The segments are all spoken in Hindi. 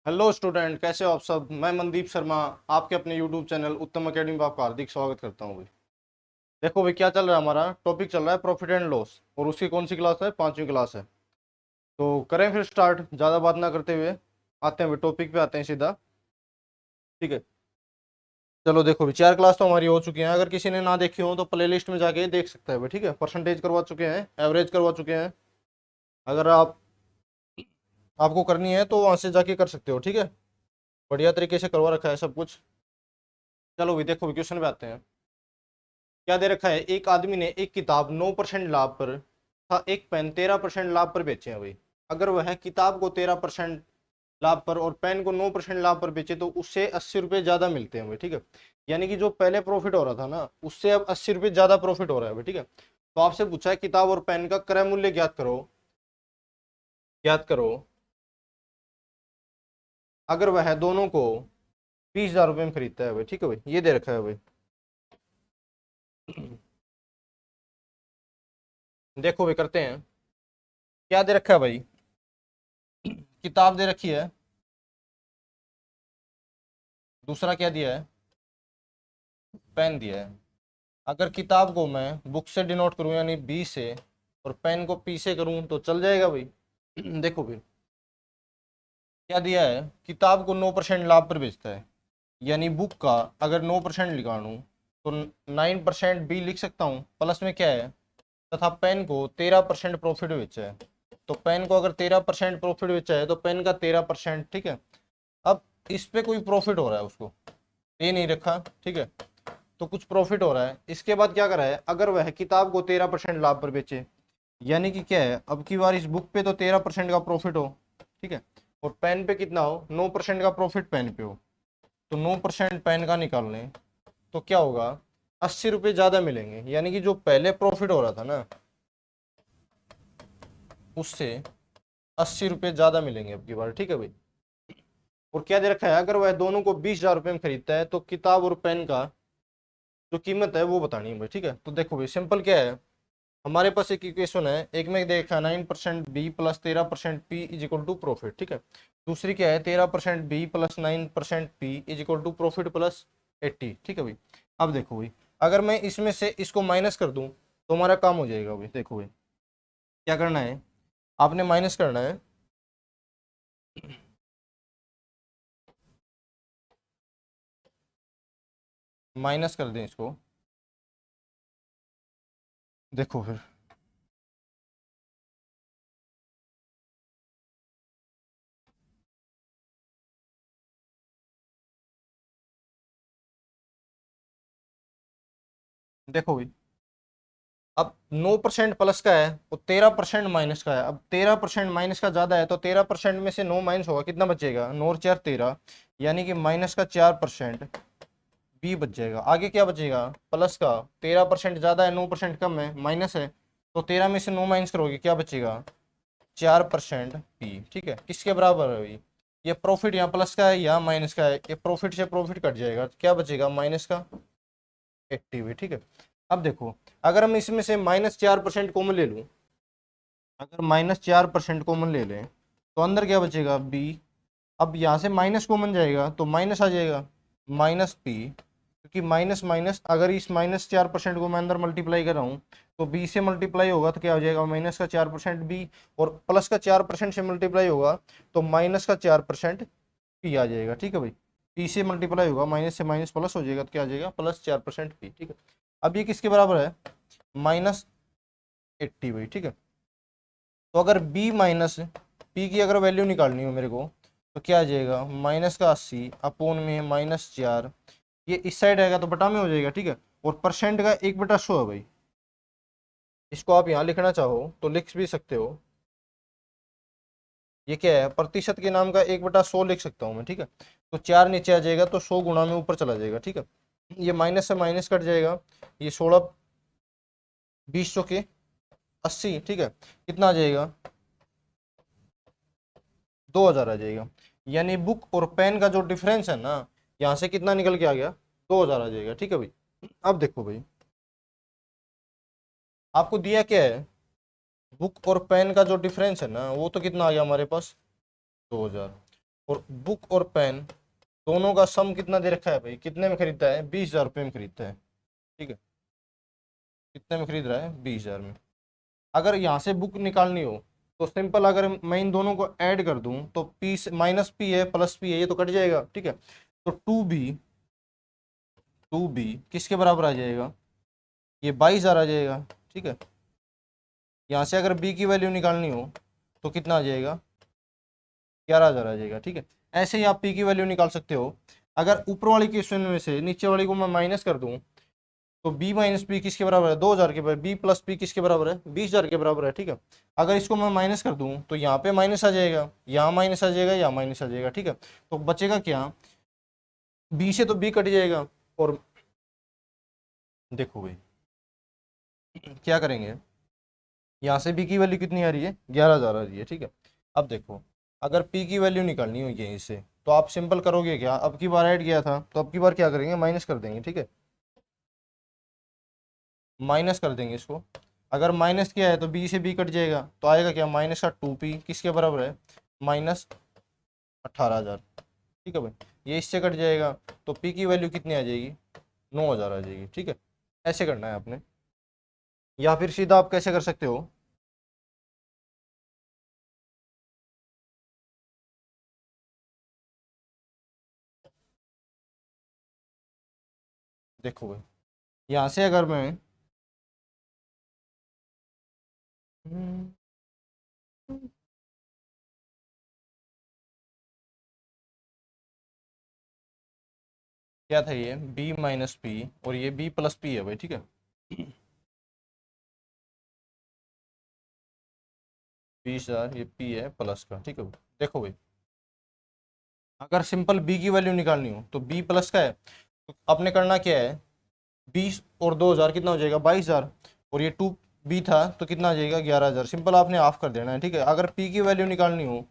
हेलो स्टूडेंट, कैसे हो आप सब। मैं मनदीप शर्मा आपके अपने यूट्यूब चैनल उत्तम अकेडमी में आपका हार्दिक स्वागत करता हूँ भाई। देखो भाई, क्या चल रहा है, हमारा टॉपिक चल रहा है प्रॉफिट एंड लॉस, और उसकी कौन सी क्लास है? 5वीं क्लास है। तो करें फिर स्टार्ट, ज़्यादा बात ना करते हुए आते हैं भाई, टॉपिक पे आते हैं सीधा। ठीक है, चलो देखो भाई, 4 क्लास तो हमारी हो चुकी हैं। अगर किसी ने ना देखी हो तो प्ले लिस्ट में जाके देख सकता है भाई। ठीक है, परसेंटेज करवा चुके हैं, एवरेज करवा चुके हैं। अगर आपको करनी है तो वहाँ से जाके कर सकते हो। ठीक है, बढ़िया तरीके से करवा रखा है सब कुछ। चलो भाई देखो, क्वेश्चन पे आते हैं। क्या दे रखा है? एक आदमी ने एक किताब 9% लाभ पर तथा एक पेन 13% लाभ पर बेचे हैं भाई। अगर वह किताब को 13% लाभ पर और पेन को 9% लाभ पर बेचे तो उससे 80 रुपये ज्यादा मिलते हैं भाई। ठीक है, यानी कि जो पहले प्रॉफिट हो रहा था ना, उससे अब 80 रुपये ज्यादा प्रॉफिट हो रहा है भाई। ठीक है, तो आपसे पूछा है किताब और पेन का क्रय मूल्य ज्ञात करो। ज्ञात करो अगर वह दोनों को 20,000 रुपये में खरीदता है भाई। ठीक है भाई, ये दे रखा है भाई। देखो भाई, करते हैं। क्या दे रखा है भाई? किताब दे रखी है, दूसरा क्या दिया है? पेन दिया है। अगर किताब को मैं बुक से डिनोट करूं यानी बी से, और पेन को पी से करूं तो चल जाएगा भाई। देखो भाई, क्या दिया है? किताब को 9% लाभ पर बेचता है, यानी बुक का अगर 9% निकालूं तो 9% बी लिख सकता हूं। प्लस में क्या है? तथा पेन को 13% प्रॉफिट बेचा है। तो पेन को अगर 13% प्रॉफिट बेचा है तो पेन का 13%। ठीक है, अब इस पे कोई प्रॉफिट हो रहा है उसको, ये नहीं रखा। ठीक है, तो कुछ प्रॉफिट हो रहा है। इसके बाद क्या करा है? अगर वह किताब को 13% लाभ पर बेचे, यानी कि क्या है, अब की बार इस बुक पे तो 13% का प्रॉफिट हो। ठीक है, और पेन पे कितना हो? 9% का प्रॉफिट पेन पे हो। तो 9% पेन का निकाल लें तो क्या होगा? 80 रुपये ज्यादा मिलेंगे, यानी कि जो पहले प्रॉफिट हो रहा था ना, उससे 80 रुपये ज्यादा मिलेंगे अब की बार। ठीक है भाई, और क्या दे रखा है? अगर वह दोनों को 20,000 रुपये में खरीदता है तो किताब और पेन का जो कीमत है वो बतानी है भाई। ठीक है, तो देखो भाई, सिंपल क्या है, हमारे पास एक इक्वेशन है। एक में देखा 9% B plus 13% P is equal to profit. ठीक है, दूसरी क्या है? 13% B plus 9% P is equal to profit plus 80। ठीक है भाई, अब देखो भाई, अगर मैं इसमें से इसको माइनस कर दूं तो हमारा काम हो जाएगा भाई। देखो भाई, क्या करना है? आपने माइनस करना है। माइनस कर दें इसको। देखो फिर, देखो भाई, अब 9% प्लस का है और 13% माइनस का है। अब 13% माइनस का ज्यादा है तो 13% में से 9 माइनस होगा, कितना बचेगा? 9 और 4 13, यानी कि माइनस का 4% बी बच जाएगा। आगे क्या बचेगा? प्लस का। 13% ज्यादा है, 9% कम है, माइनस है, तो 13 में से 9 माइनस करोगे, क्या बचेगा? 4% पी। ठीक है, किसके बराबर है भाई? ये प्रॉफिट यहाँ प्लस का है, यहाँ माइनस का है, ये प्रॉफिट से प्रॉफिट कट जाएगा, क्या बचेगा? माइनस का 80 भी। ठीक है, अब देखो, अगर हम इसमें से -4% कॉमन ले लूं, अगर -4% कॉमन ले लें तो अंदर क्या बचेगा? बी। अब यहाँ से माइनस कॉमन जाएगा तो माइनस आ जाएगा, माइनस पी, क्योंकि माइनस माइनस, अगर इस -4% को मैं अंदर मल्टीप्लाई कर रहा हूँ तो बी से मल्टीप्लाई होगा तो क्या हो जाएगा? माइनस का 4% बी, और प्लस का 4% से मल्टीप्लाई होगा तो माइनस का 4% पी आ जाएगा। ठीक है भाई, पी से मल्टीप्लाई होगा, माइनस से माइनस प्लस हो जाएगा तो क्या आ जाएगा? +4% पी। ठीक है, अब ये किसके बराबर है? -80 भाई। ठीक है, तो अगर बी माइनस पी की अगर वैल्यू निकालनी हो मेरे को तो क्या आ जाएगा? माइनस का 80 अपोन में -4, ये इस साइड आएगा तो बटा में हो जाएगा। ठीक है, और परसेंट का 1/100 है भाई। इसको आप यहाँ लिखना चाहो तो लिख भी सकते हो। ये क्या है? प्रतिशत के नाम का 1/100 लिख सकता हूँ मैं। ठीक है, तो 4 नीचे आ जाएगा तो 100 गुणा में ऊपर चला जाएगा। ठीक है, ये माइनस से माइनस कट जाएगा, ये 16 20 के 80। ठीक है, कितना आ जाएगा? 2,000 आ जाएगा, यानी बुक और पेन का जो डिफरेंस है ना, यहाँ से कितना निकल के आ गया? 2,000 आ जाएगा। ठीक है भाई, अब देखो भाई, आपको दिया क्या है? बुक और पेन का जो डिफरेंस है ना, वो तो कितना आ गया हमारे पास? 2,000। और बुक और पेन दोनों का सम कितना दे रखा है भाई, कितने में खरीदता है, 20,000 रुपये में खरीदता है। ठीक है, कितने में खरीद रहा है, 20,000 में। अगर यहाँ से बुक निकालनी हो तो सिंपल, अगर मैं इन दोनों को ऐड कर दूं तो पी माइनस पी है प्लस पी है, ये तो कट जाएगा। ठीक है, तो टू बी किसके बराबर आ जाएगा, ये 22,000 आ जाएगा। ठीक है, यहाँ से अगर बी की वैल्यू निकालनी हो तो कितना आ जाएगा, 11,000 आ जाएगा। ठीक है, ऐसे ही आप पी की वैल्यू निकाल सकते हो। अगर ऊपर वाली क्वेश्चन में से नीचे वाली को मैं माइनस कर दूं तो बी माइनस पी किसके बराबर है, 2,000 के बराबर, बी प्लस पी किसके बराबर है, 20,000 के बराबर है। ठीक है, अगर इसको मैं माइनस कर दूं तो यहाँ पे माइनस आ जाएगा, यहाँ माइनस आ जाएगा, यहाँ माइनस आ जाएगा। ठीक है, तो बचेगा क्या, बी से तो बी कट जाएगा। और देखो भाई क्या करेंगे, यहाँ से बी की वैल्यू कितनी आ रही है, 11,000 आ रही है। ठीक है, अब देखो अगर पी की वैल्यू निकालनी होगी यहीं से तो आप सिंपल करोगे क्या, अब की बार ऐड किया था तो अब की बार क्या करेंगे, माइनस कर देंगे। ठीक है, माइनस कर देंगे इसको। अगर माइनस किया है तो बी से बी कट जाएगा, तो आएगा क्या, माइनस का 2p किसके बराबर है, माइनस 18,000। ठीक है भाई, ये इससे कट जाएगा तो p की वैल्यू कितनी आ जाएगी, 9,000 आ जाएगी। ठीक है, ऐसे करना है आपने, या फिर सीधा आप कैसे कर सकते हो, देखो भाई यहाँ से अगर मैं हम्म, क्या था ये, b माइनस पी और ये b प्लस पी है भाई। ठीक है, 20,000 ये p है प्लस का। ठीक है भाई, देखो भाई अगर सिंपल b की वैल्यू निकालनी हो तो b प्लस का है, तो आपने करना क्या है, 20 और 2,000 कितना हो जाएगा, 22,000। और ये 2b था तो कितना आ जाएगा, 11,000। सिंपल आपने ऑफ कर देना है। ठीक है, अगर p की वैल्यू निकालनी हो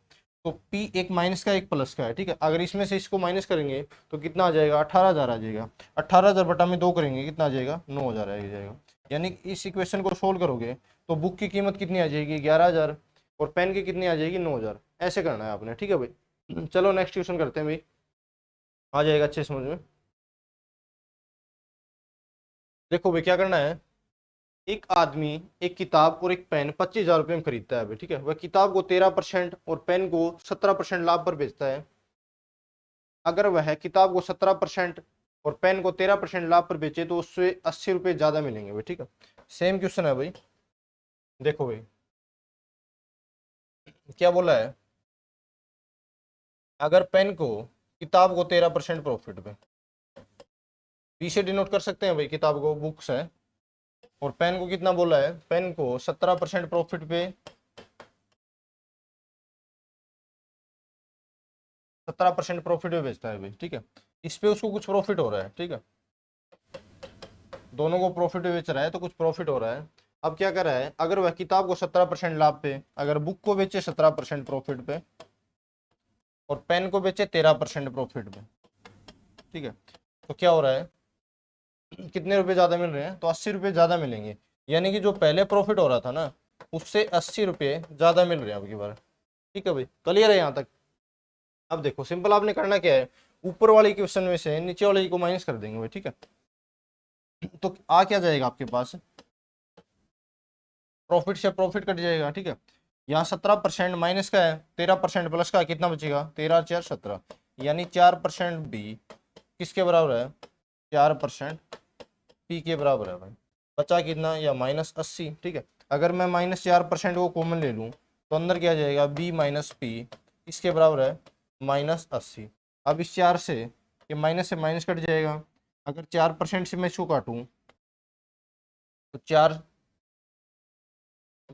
तो p एक माइनस का एक प्लस का है। ठीक है, अगर इसमें से इसको माइनस करेंगे तो कितना आ जाएगा, 18,000 आ जाएगा। 18,000 बटा में 2 करेंगे कितना आ जाएगा, 9,000 आ जाएगा। यानी कि इस इक्वेशन को सोल्व करोगे तो बुक की कीमत कितनी आ जाएगी, 11,000, और पेन की कितनी आ जाएगी, 9,000। ऐसे करना है आपने। ठीक है भाई, चलो नेक्स्ट क्वेश्चन करते हैं भाई, आ जाएगा अच्छे समझ में। देखो भाई क्या करना है, एक आदमी एक किताब और एक पेन 25,000 रुपये में खरीदता है अभी। ठीक है, वह किताब को 13% और पेन को 17% लाभ पर बेचता है। अगर वह किताब को 17% और पेन को 13% लाभ पर बेचे तो उससे 80 रुपये ज्यादा मिलेंगे भाई। ठीक है, सेम क्वेश्चन है भाई। देखो भाई क्या बोला है, अगर पेन को किताब को 13% प्रॉफिट पे, बी से डिनोट कर सकते हैं भाई, किताब को बुक्स है, और पेन को कितना बोला है, पेन को 17% प्रॉफिट पे, 17% प्रॉफिट पे बेचता है भाई। ठीक है, इस पे उसको कुछ प्रॉफिट हो रहा है। ठीक है, दोनों को प्रॉफिट पे बेच रहा है तो कुछ प्रॉफिट हो रहा है। अब क्या कर रहा है, अगर वह किताब को 17% लाभ पे, अगर बुक को बेचे 17% प्रॉफिट पे और पेन को बेचे 13% प्रॉफिट पे, ठीक है, तो क्या हो रहा है, कितने रुपए ज्यादा मिल रहे हैं, तो 80 रुपये ज्यादा मिलेंगे। यानी कि जो पहले प्रॉफिट हो रहा था ना, उससे 80 रुपये ज्यादा मिल रहे हैं अब की बार। ठीक है भाई, क्लियर है यहाँ तक। अब देखो सिंपल आपने करना क्या है, ऊपर वाली क्वेश्चन में से नीचे वाली को माइनस कर देंगे भाई। ठीक है, तो आ क्या जाएगा आपके पास, प्रॉफिट से प्रॉफिट कट जाएगा। ठीक है, यहाँ 17% माइनस का है, 13% प्लस का, कितना बचेगा, 13×4 = 17, यानी 4% बी किसके बराबर है, 4% पी के बराबर है भाई। बचा कितना, या -80। ठीक है, अगर मैं -4% को कॉमन ले लूँ तो अंदर क्या जाएगा, बी माइनस पी इसके बराबर है -80। अब इस 4 से माइनस कट जाएगा। अगर 4% से मैं इसको काटूँ तो 4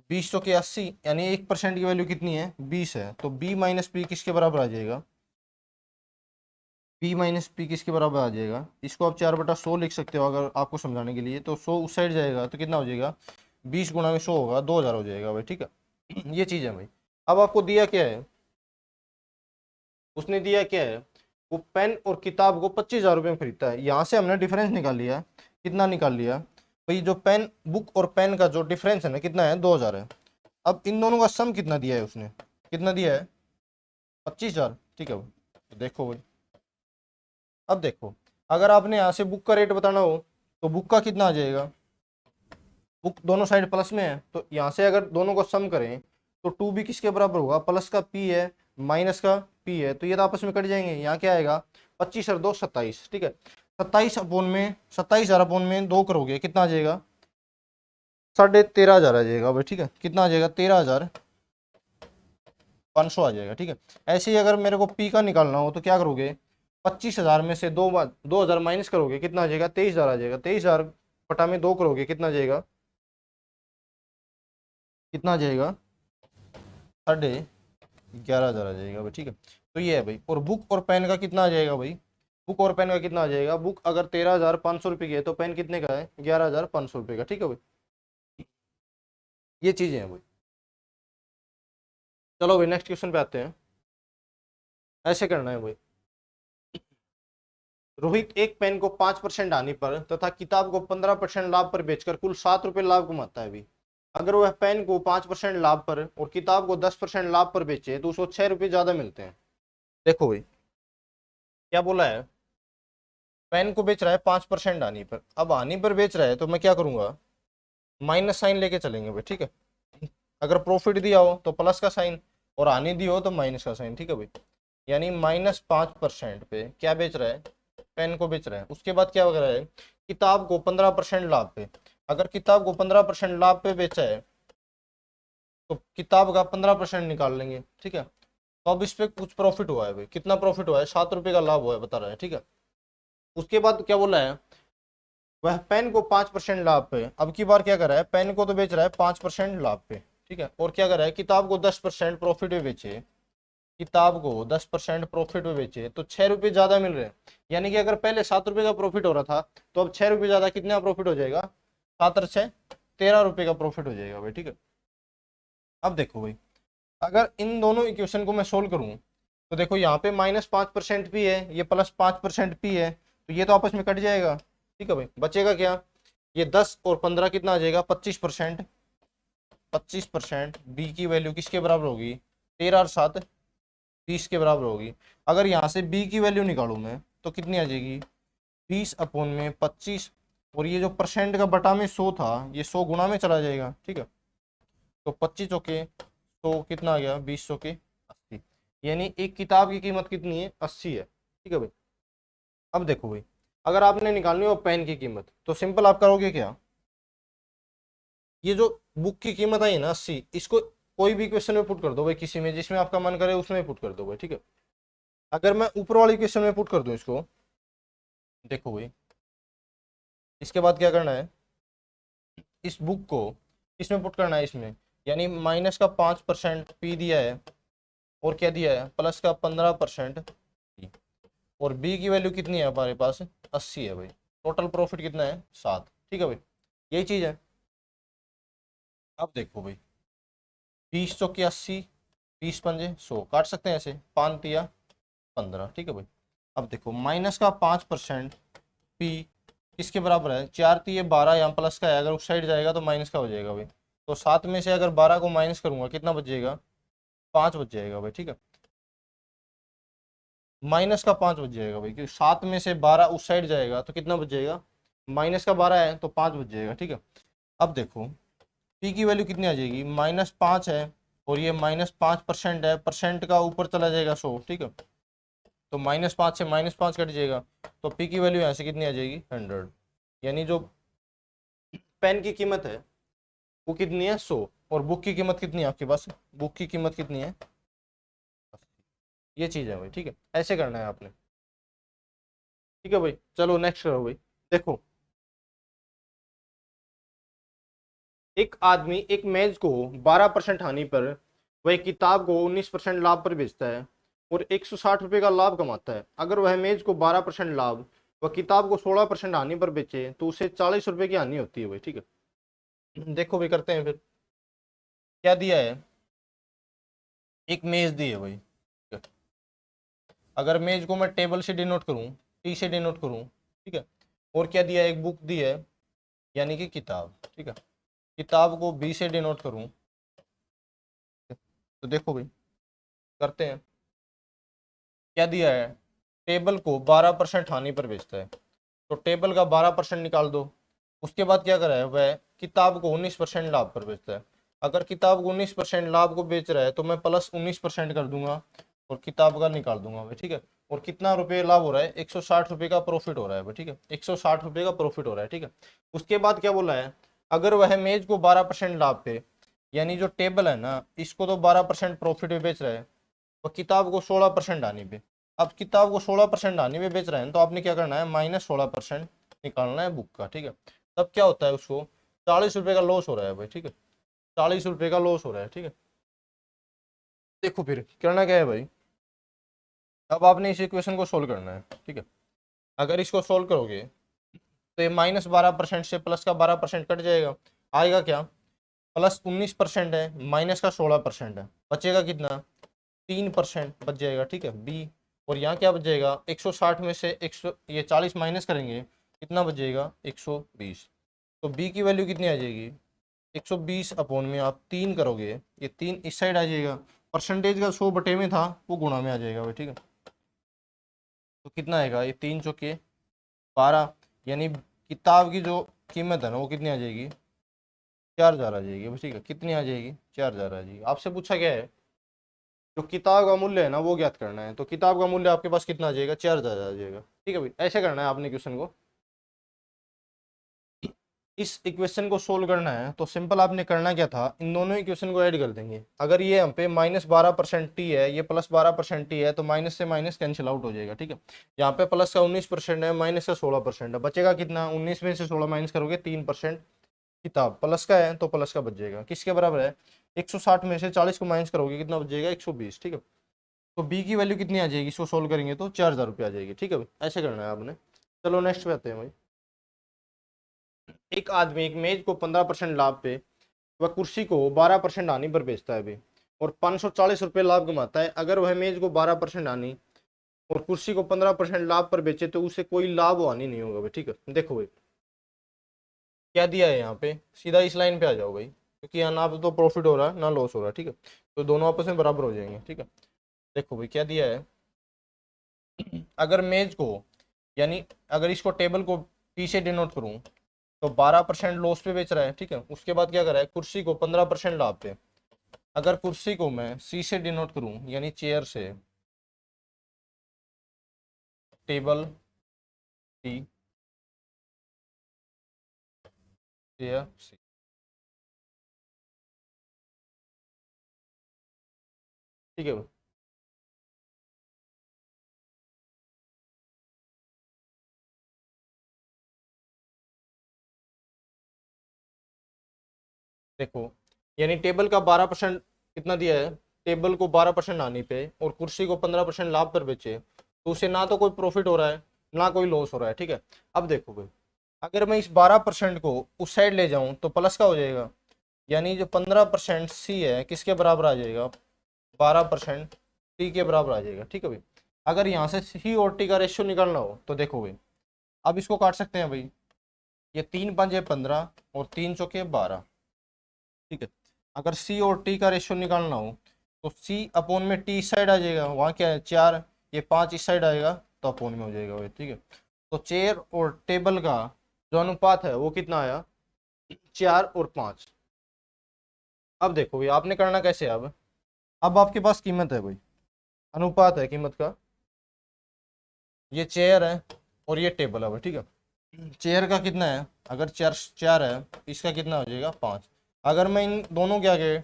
20 तो के 80, यानी 1% की वैल्यू कितनी है, 20 है। तो b माइनस पी किसके बराबर आ जाएगा, b माइनस पी किसके बराबर आ जाएगा, इसको आप 4/100 लिख सकते हो अगर आपको समझाने के लिए। तो 100 उस साइड जाएगा तो कितना हो जाएगा, 20 गुणा में 100 होगा, 2,000 हो जाएगा भाई। ठीक है, ये चीज़ है भाई। अब आपको दिया क्या है, उसने दिया क्या है, वो पेन और किताब को 25,000 रुपये में खरीदता है। यहाँ से हमने डिफरेंस निकाल लिया, कितना निकाल लिया भाई, जो पेन बुक और पेन का जो डिफरेंस है ना, कितना है, 2,000 है। अब इन दोनों का सम कितना दिया है उसने, कितना दिया है, 25,000। ठीक है भाई, तो देखो भाई, अब देखो अगर आपने यहाँ से बुक का रेट बताना हो तो बुक का कितना आ जाएगा, बुक दोनों साइड प्लस में है तो यहाँ से अगर दोनों को सम करें तो टू भी किसके बराबर होगा, प्लस का पी है माइनस का पी है, तो ये तो आपस में कट जाएंगे। यहाँ क्या आएगा 25 और 2 27, ठीक है। 27,000 2 करोगे कितना आ जाएगा, 13,500 आ जाएगा भाई, ठीक है। कितना आ जाएगा 13,500 आ जाएगा, ठीक है। ऐसे ही अगर मेरे को पी का निकालना हो तो क्या करोगे, 25,000 में से 2,000 माइनस करोगे कितना आ जाएगा 23,000 आ जाएगा। 23,000 बटा में 2 करोगे कितना आ जाएगा, कितना आ जाएगा 11,500 आ जाएगा भाई, ठीक है। तो ये है भाई। और बुक और पेन का कितना आ जाएगा भाई, बुक और पेन का कितना आ जाएगा, बुक अगर 13,500 रुपये की है तो पेन कितने का है 11,500 रुपये का, ठीक है भाई। ये चीजें हैं भाई। चलो भाई नेक्स्ट क्वेश्चन पे आते हैं। ऐसे करना है भाई, रोहित एक पेन को 5% हानि पर तथा किताब को 15% लाभ पर बेचकर कुल 7 रुपए लाभ कमाता है भी। अगर वह पेन को 5% लाभ पर और किताब को 10% लाभ पर बेचे तो उसको 6 रुपये ज्यादा मिलते हैं। देखो भाई क्या बोला है, पेन को बेच रहा है 5% हानि पर, अब हानि पर बेच रहा है तो मैं क्या करूंगा, माइनस साइन लेके चलेंगे भाई, ठीक है। अगर प्रॉफिट दिया हो तो प्लस का साइन और हानि दी हो तो माइनस का साइन, ठीक है भाई। यानी -5% पे क्या बेच रहा है, पेन को बेच रहा है। उसके बाद क्या वगैरह है, किताब को 15% लाभ पे, अगर किताब को 15% लाभ पे बेचा है तो किताब का 15% निकाल लेंगे, ठीक है। तो अब इस पे कुछ प्रॉफिट हुआ है भाई, कितना प्रॉफिट हुआ है 7 रुपये का लाभ हुआ है बता रहा है, ठीक है। उसके बाद क्या बोला है, वह पेन को 5% लाभ पे, अब की बार क्या कर रहा है, पेन को तो बेच रहा है 5% लाभ पे, ठीक है। और क्या कर रहा है, किताब को 10% प्रॉफिट में बेचे, किताब को 10% प्रॉफिट में बेचे तो 6 रुपये ज्यादा मिल रहे हैं। यानी कि अगर पहले 7 रुपये का प्रॉफिट हो रहा था तो अब 6 रुपये ज्यादा, कितना प्रॉफिट हो जाएगा, 7 और 6 13 रुपये का प्रॉफिट हो जाएगा भाई, ठीक है। अब देखो भाई अगर इन दोनों इक्वेशन को मैं सोल्व करूं तो देखो यहाँ पे -5% पी है, ये +5% पी है, तो ये तो आपस में कट जाएगा, ठीक है भाई। बचेगा क्या, ये 10 और 15 कितना आ जाएगा 25%। 25% बी की वैल्यू किसके बराबर होगी, 13 और 7 30 के बराबर होगी। अगर यहाँ से बी की वैल्यू निकालूं मैं तो कितनी आ जाएगी, 20/25, और ये जो परसेंट का बटा में 100 था ये 100 गुना में चला जाएगा, ठीक है। तो 25 चौके 100 कितना आ गया, 20 चौके 80, यानी एक किताब की कीमत कितनी है 80 है, ठीक है भाई। अब देखो भाई अगर आपने निकालनी हो पेन की कीमत तो सिंपल आप करोगे क्या, ये जो बुक की कीमत आई है ना 80, इसको कोई भी क्वेश्चन में पुट कर दो भाई, किसी में जिसमें आपका मन करे उसमें पुट कर दो भाई, ठीक है। अगर मैं ऊपर वाली क्वेश्चन में पुट कर दूं इसको, देखो भाई इसके बाद क्या करना है, इस बुक को इसमें पुट करना है इसमें, यानी -5% पी दिया है और क्या दिया है प्लस का 15%, और बी की वैल्यू कितनी है हमारे पास 80 है भाई। टोटल प्रॉफिट कितना है 7, ठीक है भाई। यही चीज है। अब देखो भाई 20 चौके 80, 20 पंजे 100, काट सकते हैं ऐसे, 5 तिया 15, ठीक है भाई। अब देखो माइनस का 5% पी किसके बराबर है, 4 तिये 12, यहाँ प्लस का है, अगर उस साइड जाएगा तो माइनस का हो जाएगा भाई। तो 7 में से अगर 12 को माइनस करूंगा कितना बच जाएगा, 5 बच जाएगा भाई, ठीक है। -5 बच जाएगा भाई, क्योंकि 7 में से 12 उस साइड जाएगा तो कितना बच जाएगा, -12 है तो 5 बच जाएगा, ठीक है। अब देखो पी की वैल्यू कितनी आ जाएगी, -5 है और ये -5% है, परसेंट का ऊपर चला जाएगा 100, ठीक है। तो -5 से -5 कट जाएगा, तो पी की वैल्यू यहाँ से कितनी आ जाएगी 100। यानी जो पेन की कीमत है वो कितनी है 100, और बुक की कीमत कितनी है आपके पास, बुक की कीमत कितनी है 80। ये चीज़ है भाई, ठीक है। ऐसे करना है आपने, ठीक है भाई। चलो नेक्स्ट करो भाई। देखो एक आदमी एक मेज को 12% हानि पर वह किताब को 19% लाभ पर बेचता है और 160 रुपये का लाभ कमाता है। अगर वह मेज को 12% लाभ व किताब को 16% हानि पर बेचे तो उसे 40 रुपये की हानि होती है भाई, ठीक है। देखो भाई करते हैं फिर, क्या दिया है, एक मेज दी है भाई, ठीक है। अगर मेज को मैं टेबल से डिनोट करूं, टी से डिनोट करूं, ठीक है। और क्या दिया है, एक बुक दी है यानी कि किताब, ठीक है। किताब को बी से डिनोट करूं तो देखो भाई करते हैं। क्या दिया है, टेबल को 12% हानि पर बेचता है, तो टेबल का 12% निकाल दो। उसके बाद क्या करा है, वह किताब को 19% लाभ पर बेचता है। अगर किताब को 19% लाभ को बेच रहा है तो मैं प्लस 19% कर दूंगा और किताब का निकाल दूंगा भाई, ठीक है। और कितना रुपये लाभ हो रहा है, 160 रुपये का प्रॉफिट हो रहा है भाई, ठीक है, 160 रुपये का प्रॉफिट हो रहा है, ठीक है। उसके बाद क्या बोला है, अगर वह मेज को 12% लाभ पे, यानी जो टेबल है ना इसको तो 12% प्रॉफिट पे बेच रहा है, और किताब को 16% आने पे। अब किताब को 16% आने पे बेच रहे हैं तो आपने क्या करना है, -16% निकालना है बुक का, ठीक है। तब क्या होता है, उसको 40 रुपये का लॉस हो रहा है भाई, ठीक है, 40 रुपये का लॉस हो रहा है, ठीक है। देखो फिर करना क्या है भाई, अब आपने इस इक्वेशन को सोल्व करना है, ठीक है। अगर इसको सोल्व करोगे तो ये -12% से प्लस का 12% कट जाएगा, आएगा क्या, प्लस 19% है, माइनस का 16% है, बचेगा कितना, 3% बच जाएगा, ठीक है बी। और यहाँ क्या बच जाएगा, 160 में से 100 ये 40 माइनस करेंगे, कितना बच जाएगा, 120। तो बी की वैल्यू कितनी आ जाएगी, 120 अपॉन में आप 3 करोगे, ये 3 इस साइड आ जाएगा, परसेंटेज का 100 बटे में था वो गुणा में आ जाएगा भाई, ठीक है। तो कितना आएगा, ये 3 चौके 12, यानी किताब की जो कीमत है ना वो कितनी आ जाएगी, 4000 आ जाएगी भाई, ठीक है। कितनी आ जाएगी, 4000 आ जाएगी। आपसे पूछा गया है जो किताब का मूल्य है ना वो ज्ञात करना है, तो किताब का मूल्य आपके पास कितना आ जाएगा, 4000 आ जाएगा, ठीक है भाई। ऐसे करना है आपने क्वेश्चन को, इस इक्वेशन को सोल्व करना है तो सिंपल आपने करना क्या था, इन दोनों इक्वेशन को ऐड कर देंगे। अगर ये हम पे -12% टी है, ये +12% टी है, तो माइनस से माइनस कैंसिल आउट हो जाएगा, ठीक है। यहाँ पे प्लस का 19% है, माइनस का 16% है, बचेगा कितना, 19 में से 16 माइनस करोगे 3%। किताब प्लस का है तो प्लस का बच जाएगा, किसके बराबर है, 160 में से 40 को माइनस करोगे कितना बच जाएगा, 120, ठीक है। तो बी की वैल्यू कितनी आ जाएगी, इसको सोल्व करेंगे तो 4000 रुपये आ जाएगी, ठीक है भाई। ऐसे करना है आपने। चलो नेक्स्ट पे आते हैं भाई। एक आदमी एक मेज को 15% लाभ पे वह कुर्सी को 12% हानि पर बेचता है अभी, और 540 रुपये लाभ कमाता है। अगर वह मेज को 12% हानि और कुर्सी को 15% लाभ पर बेचे तो उसे कोई लाभ हानि नहीं होगा भाई, ठीक है। देखो भाई क्या दिया है यहाँ पे, सीधा इस लाइन पे आ जाओ भाई, क्योंकि यहाँ ना तो प्रॉफिट हो रहा है ना लॉस हो रहा है, ठीक है। तो दोनों आपस में बराबर हो जाएंगे, ठीक है। देखो भाई क्या दिया है, अगर मेज को, यानी अगर इसको टेबल को पी से डिनोट करूं तो 12% लॉस पे बेच रहा है, ठीक है। उसके बाद क्या करा है, कुर्सी को 15% लाभ पे। अगर कुर्सी को मैं सी से डिनोट करूं यानी चेयर से, टेबल टी, चेयर सी, ठीक है भाई। देखो यानी टेबल का 12% कितना दिया है, टेबल को 12% आने पे और कुर्सी को 15% लाभ पर बेचे तो उसे ना तो कोई प्रॉफिट हो रहा है ना कोई लॉस हो रहा है, ठीक है। अब देखो भाई अगर मैं इस 12% को उस साइड ले जाऊं तो प्लस का हो जाएगा, यानी जो 15% सी है किसके बराबर आ जाएगा, 12% टी के बराबर आ जाएगा, ठीक है भाई। अगर यहाँ से सी और टी का रेशियो निकालना हो तो देखो भाई अब इसको काट सकते हैं भाई, ये 3×5 = 15 और 3×4 = 12, ठीक है। अगर सी और टी का रेशियो निकालना हो तो सी अपॉन में टी इस साइड आ जाएगा, वहाँ क्या है 4, ये 5 इस साइड आएगा तो अपॉन में हो जाएगा भाई, ठीक है। तो चेयर और टेबल का जो अनुपात है वो कितना आया, 4 और 5। अब देखो भाई आपने करना कैसे है, अब आपके पास कीमत है भाई, अनुपात है कीमत का, ये चेयर है और ये टेबल है भाई, ठीक है। चेयर का कितना है, अगर चार चार है इसका कितना हो जाएगा 5। अगर मैं इन दोनों के आगे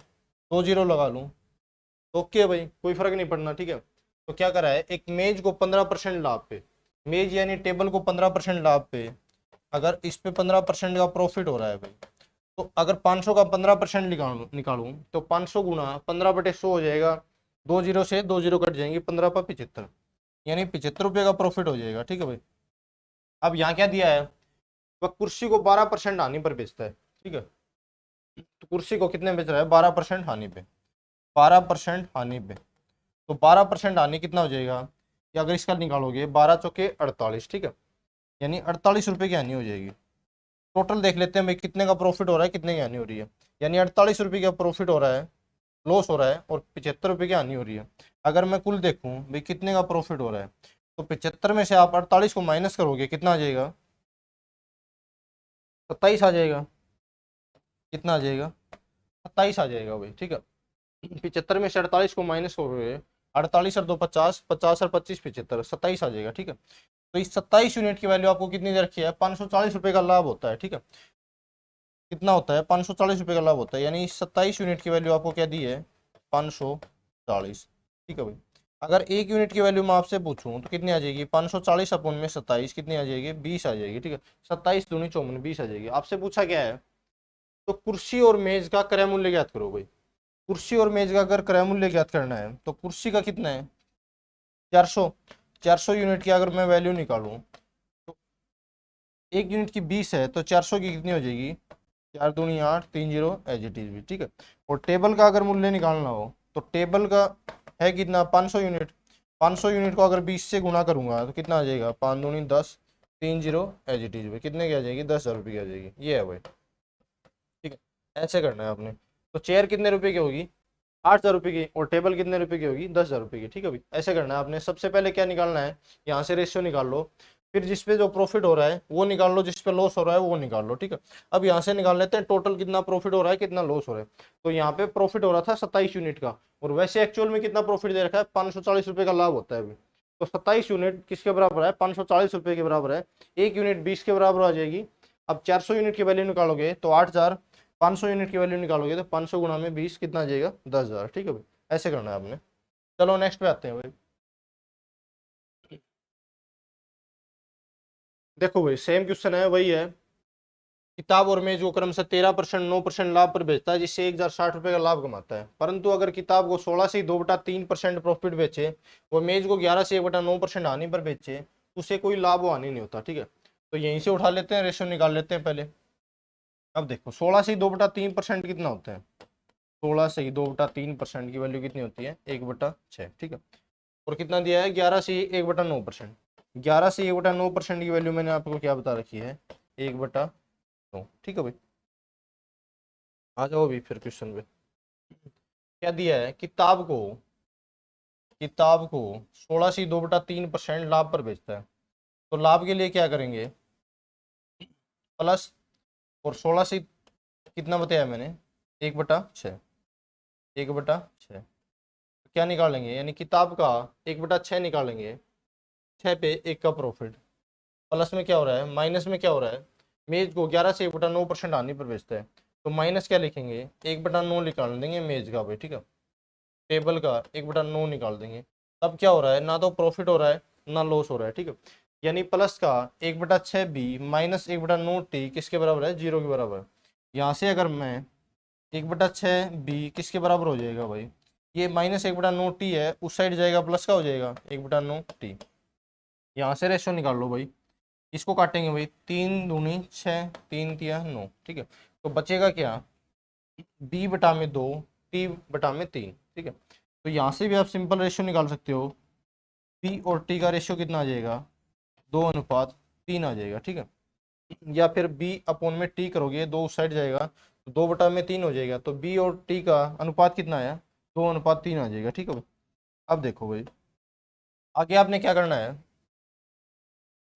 2 जीरो लगा लूँ तो ओके भाई कोई फर्क नहीं पड़ना, ठीक है। तो क्या करा है, एक मेज को 15% लाभ पे, मेज यानी टेबल को 15% लाभ पे, अगर इस पे 15% का प्रॉफिट हो रहा है भाई, तो अगर 500 का 15% निकालूं तो 500 गुना 15/100 हो जाएगा, 2 जीरो से 2 जीरो कट जाएंगे, 15×75, यानी 75 रुपये का प्रॉफिट हो जाएगा, ठीक है भाई। अब यहाँ क्या दिया है, वह कुर्सी को 12% हानि पर बेचता है, ठीक है। तो कुर्सी को कितने बेच रहा है, 12% हानि पे, 12% हानि पे। तो 12% हानि कितना हो जाएगा, कि अगर इसका निकालोगे 12×4 = 48, ठीक है, यानी 48 रुपये की हानि हो जाएगी। टोटल देख लेते हैं भाई कितने का प्रॉफिट हो रहा है कितने की हानि हो रही है, यानी 48 रुपये का प्रॉफिट हो रहा है लॉस हो रहा है और 75 रुपये की हानि हो रही है। अगर मैं कुल देखूं भाई कितने का प्रॉफिट हो रहा है, तो 75 में से आप 48 को माइनस करोगे, कितना आ जाएगा? 27 आ जाएगा। कितना आ जाएगा? 27 आ जाएगा भाई, ठीक है। 75 में से 48 को माइनस करोगे, 48 और 2 50, 50 और 25 75, 27 आ जाएगा, ठीक है। तो इस 27 यूनिट की वैल्यू आपको कितनी दे रखी है? 540 रुपये का लाभ होता है, ठीक है। कितना होता है? 540 रुपये का लाभ होता है, यानी 27 यूनिट की वैल्यू आपको क्या दी है? 540, ठीक है भाई। अगर एक यूनिट की वैल्यू मैं आपसे पूछूं तो कितनी आ जाएगी? 540 अपन में 27 कितनी आ जाएगी? 20 आ जाएगी, ठीक है। 27 दूनी 54, 20 आ जाएगी। आपसे पूछा क्या है? तो कुर्सी और मेज का क्रय मूल्य ज्ञात करो भाई। कुर्सी और मेज का अगर क्रय मूल्य ज्ञात करना है तो कुर्सी का कितना है? 400। 400 यूनिट की अगर मैं वैल्यू निकालूं तो एक यूनिट की 20 है, तो 400 की कितनी हो जाएगी? 4 दूनी 8, 3 जीरो एज इट इज भी, ठीक है। और टेबल का अगर मूल्य निकालना हो तो टेबल का है कितना? 500 यूनिट। 500 यूनिट को अगर 20 से गुना करूंगा तो कितना आ जाएगा? 5 दूनी 10, 3 जीरो एज इट इज भाई, कितने की आ जाएगी? 10,000 रुपये की आ जाएगी। ये है भाई, ठीक है। ऐसे करना है आपने। तो चेयर कितने रुपए की होगी? 8,000 रुपये की। और टेबल कितने रुपए की होगी? 10,000 रुपये की, ठीक है भाई। ऐसे करना है आपने। सबसे पहले क्या निकालना है? यहाँ से रेशियो निकाल लो, फिर जिस पे जो प्रॉफिट हो रहा है वो निकाल लो, जिस पे लॉस हो रहा है वो निकाल लो, ठीक है। अब यहाँ से निकाल लेते हैं टोटल कितना प्रॉफिट हो रहा है, कितना लॉस हो रहा है। तो यहाँ पे प्रॉफिट हो रहा था 27 यूनिट का, और वैसे एक्चुअल में कितना प्रॉफिट दे रखा है? 540 रुपये का लाभ होता है अभी। तो 27 यूनिट किसके बराबर है? 540 रुपये के बराबर है। एक यूनिट 20 के बराबर आ जाएगी। अब 400 यूनिट की वैल्यू निकालोगे तो 8,000, 500 यूनिट की वैल्यू निकालोगे तो 500 गुणा में 20 कितना आ जाएगा? 10,000, ठीक है भाई। ऐसे करना है आपने। चलो नेक्स्ट पे आते हैं भाई। देखो भाई सेम क्वेश्चन है, वही है। किताब और मेज को क्रम से 13%, 9% लाभ पर बेचता है, जिससे 1,060 रुपये का लाभ कमाता है। परंतु अगर किताब को 16 से 2/3% प्रॉफिट बेचे, वो मेज को 11 से 1/9% हानि पर बेचे, तो उसे कोई लाभ हानि नहीं होता, ठीक है। तो यहीं से उठा लेते हैं, रेशो निकाल लेते हैं पहले। अब देखो 16 से 2/3% कितना होता है? 16 से 2/3% की वैल्यू कितनी होती है? 1/6, ठीक है। और कितना दिया है? 11 से 1/9%। 11 से 1/9% की वैल्यू मैंने आपको क्या बता रखी है? 1/9, ठीक है भाई। आ जाओ अभी फिर क्वेश्चन पे। क्या दिया है? किताब को 16 से 2/3% लाभ पर बेचता है। तो लाभ के लिए क्या करेंगे? प्लस, और 16 से कितना बताया मैंने? 1/6। 1/6 क्या निकालेंगे? यानी किताब का 1/6 निकालेंगे। 6 पे 1 का प्रॉफिट। प्लस में क्या हो रहा है? माइनस में क्या हो रहा है? मेज को 11 से 1/9% आने पर बेचता है, तो माइनस क्या लिखेंगे? 1/9 निकाल देंगे मेज का भाई, ठीक है। टेबल का 1/9 निकाल देंगे। तब क्या हो रहा है? ना तो प्रॉफिट हो रहा है ना लॉस हो रहा है, ठीक है। यानी प्लस का 1/6 बी माइनस 1/9 टी किसके बराबर है? 0 के बराबर है। यहाँ से अगर मैं 1/6 बी किसके बराबर हो जाएगा भाई? ये माइनस 1/9 टी है, उस साइड जाएगा प्लस का हो जाएगा 1/9 टी। यहाँ से रेशो निकाल लो भाई। इसको काटेंगे भाई, 3 दूनी 6, 3 तिया 9, ठीक है। तो बचेगा क्या? b/2, t/3, ठीक है। तो यहाँ से भी आप सिंपल रेशियो निकाल सकते हो। p और t का रेशियो कितना आ जाएगा? 2:3 आ जाएगा, ठीक है। या फिर b/में t करोगे, 2 उस साइड जाएगा तो 2/3 हो जाएगा। तो b और t का अनुपात कितना आया? 2:3 आ जाएगा, ठीक है भाई। अब देखो भाई आगे आपने क्या करना है।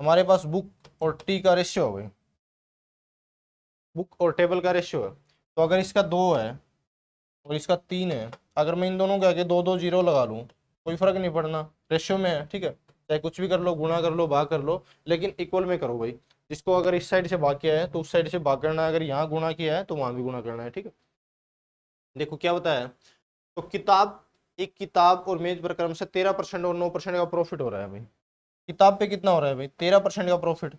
हमारे पास बुक और टी का रेशियो है भाई, बुक और टेबल का रेशियो है। तो अगर इसका 2 है और इसका 3 है, अगर मैं इन दोनों के आगे 2 2 जीरो लगा लूँ, कोई फर्क नहीं पड़ना, रेशियो में है, ठीक है। चाहे कुछ भी कर लो, गुणा कर लो, भाग कर लो, लेकिन इक्वल में करो भाई। जिसको अगर इस साइड से भाग किया है तो उस साइड से भाग करना है, अगर यहाँ गुणा किया है तो वहां भी गुणा करना है, ठीक है। देखो क्या बताया। तो एक किताब और मेज पर क्रम से 13% और 9% का प्रॉफिट हो रहा है भाई। किताब पे कितना हो रहा है भाई? 13% का प्रॉफिट।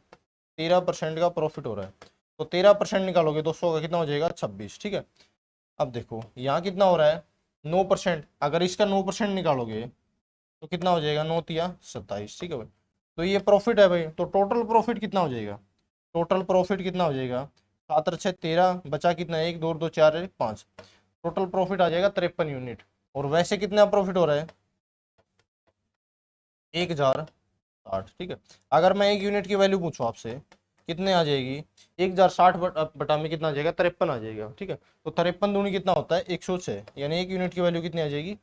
13% का प्रॉफिट हो रहा है। तो 13% निकालोगे 200 का कितना हो जाएगा? 26, ठीक है। अब देखो यहाँ कितना हो रहा है? 9%। अगर इसका 9% निकालोगे तो कितना हो जाएगा? 9 तिया 27, ठीक है भाई। तो ये प्रॉफिट है भाई। तो टोटल प्रॉफिट कितना हो जाएगा? टोटल प्रॉफिट कितना हो जाएगा? 7 और 6 13, बचा कितना? 1 2 2 4 5। टोटल प्रॉफिट आ जाएगा 53 यूनिट। और वैसे कितना प्रॉफिट हो रहा है? 1,060, ठीक है। अगर मैं एक यूनिट की वैल्यू पूछूं आपसे कितने आ जाएगी, 1060 बटा में कितना आ जाएगा, 53 आ जाएगा। ठीक है, तो 53 दूनी कितना होता है, 106, यानी एक यूनिट की वैल्यू कितनी आ जाएगी,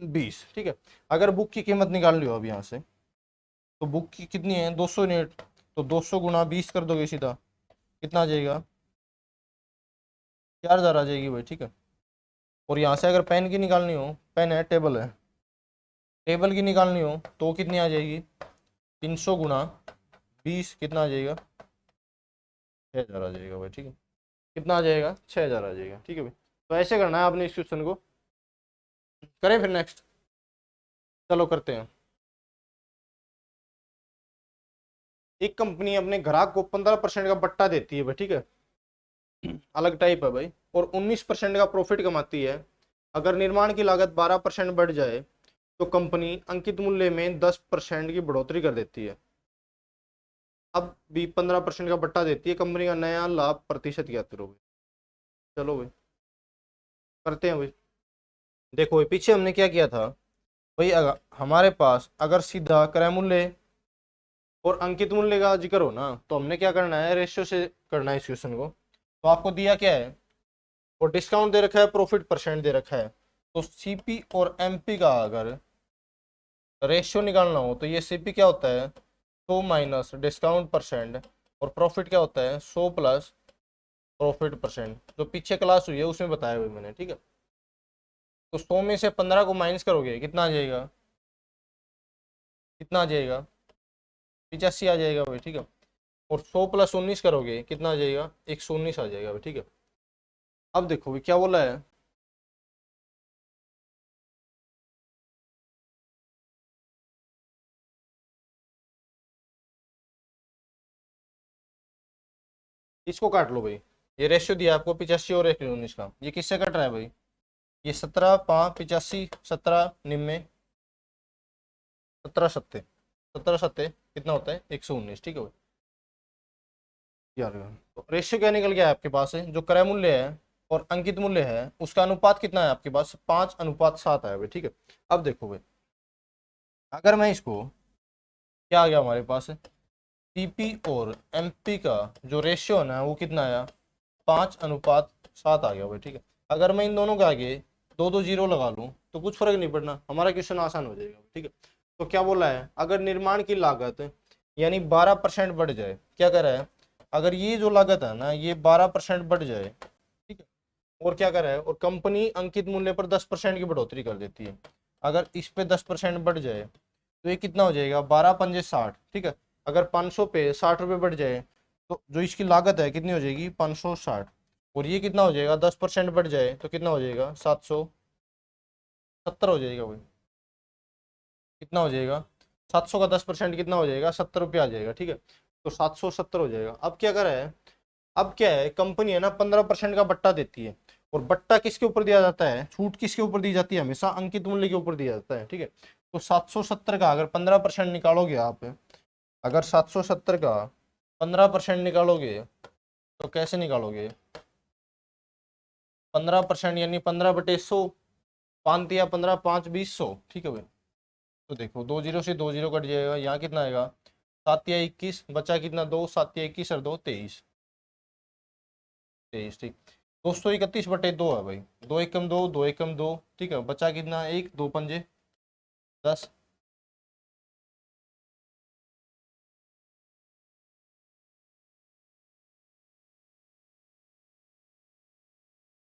20। ठीक है, अगर बुक की कीमत निकाल ली हो अब यहाँ से, तो बुक की कितनी है, 200 यूनिट, तो 200 गुना 20 कर दोगे सीधा, कितना आ जाएगा, 4000 आ जाएगी भाई। ठीक है, और यहाँ से अगर पेन की निकालनी हो, पेन है, टेबल है, टेबल की निकालनी हो तो कितनी आ जाएगी, 300 गुना 20 कितना आ जाएगा, 6000 आ जाएगा भाई। ठीक है, कितना आ जाएगा, 6000 आ जाएगा। ठीक है भाई, तो ऐसे करना है आपने इस क्वेश्चन को। करें फिर नेक्स्ट, चलो करते हैं। एक कंपनी अपने ग्राहक को 15% का बट्टा देती है भाई। ठीक है, अलग टाइप है भाई, और 19% का प्रॉफिट कमाती है। अगर निर्माण की लागत 12% बढ़ जाए तो कंपनी अंकित मूल्य में 10% की बढ़ोतरी कर देती है। अब भी 15% का बट्टा देती है, कंपनी का नया लाभ प्रतिशत क्या करोगे। चलो भाई करते हैं भाई। देखो भाई, पीछे हमने क्या किया था भाई, अगर हमारे पास अगर सीधा क्रय मूल्य और अंकित मूल्य का जिक्र हो ना, तो हमने क्या करना है, रेशियो से करना है इस क्वेश्चन को। तो आपको दिया क्या है, और डिस्काउंट दे रखा है, प्रॉफिट परसेंट दे रखा है। तो सीपी और एमपी का अगर रेशियो निकालना हो तो ये सीपी क्या होता है, 100 माइनस डिस्काउंट परसेंट, और प्रॉफिट क्या होता है, 100 प्लस प्रॉफिट परसेंट, जो पीछे क्लास हुई है उसमें बताया हुआ मैंने। ठीक है, तो 100 में से 15 को माइनस करोगे, कितना आ जाएगा, कितना आ जाएगा, 85 आ जाएगा भाई। ठीक है, और 100 प्लस 19 करोगे, कितना आ जाएगा, 119 आ जाएगा भाई। ठीक है, अब देखो भाई क्या बोला है, इसको काट लो भाई। ये रेशियो दिया आपको 85 और 119 का, ये किससे कट रहा है भाई, ये 17 5 85, 17 निम्न, 17 सत्ते, 17 सत्ते कितना होता है, 119। ठीक है भाई, यार तो रेशियो क्या निकल गया है आपके पास है, जो क्रय मूल्य है और अंकित मूल्य है उसका अनुपात कितना है आपके पास, 5:7 है भाई। ठीक है, अब देखो भाई, अगर मैं इसको, क्या आ गया हमारे पास, पीपी और एमपी का जो रेशियो है ना वो कितना आया, 5:7 आ गया भाई। ठीक है, अगर मैं इन दोनों के आगे दो दो जीरो लगा लूं तो कुछ फर्क नहीं पड़ना, हमारा क्वेश्चन आसान हो जाएगा। ठीक है, तो क्या बोला है, अगर निर्माण की लागत यानी 12% बढ़ जाए, क्या कह रहा है, अगर ये जो लागत है ना ये 12% बढ़ जाए, ठीक है, और क्या कर रहा है, और कंपनी अंकित मूल्य पर 10% की बढ़ोतरी कर देती है, अगर इस पे 10% बढ़ जाए तो ये कितना हो जाएगा, 12×5 = 60। ठीक है, अगर 500 पे 60 रुपये बढ़ जाए तो जो इसकी लागत है कितनी हो जाएगी, 560, और ये कितना हो जाएगा, 10% बढ़ जाए तो कितना हो जाएगा, 770 हो जाएगा भाई। कितना हो जाएगा, 700 का 10% कितना हो जाएगा, 70 रुपये आ जाएगा। ठीक है, तो 770 हो जाएगा। अब क्या करा है, अब क्या है, कंपनी है ना 15% का बट्टा देती है, और बट्टा किसके ऊपर दिया जाता है, छूट किसके ऊपर दी जाती है, हमेशा अंकित मूल्य के ऊपर दिया जाता है। ठीक है, तो 770 का अगर 15% निकालोगे आप, अगर 770 का 15% निकालोगे तो कैसे निकालोगे, 15% यानी 15/100, 5 या 15, 5 20 100। ठीक है भाई, तो देखो दो जीरो से दो जीरो कट जाएगा, यहाँ कितना आएगा, 7 या 21, बचा कितना, 2, 7 या 21 और 2 23, 23। ठीक, 231/2 है भाई, 2 एकम 2, 2 एकम 2। ठीक है, बचा कितना, 1, 2 पंजे 10।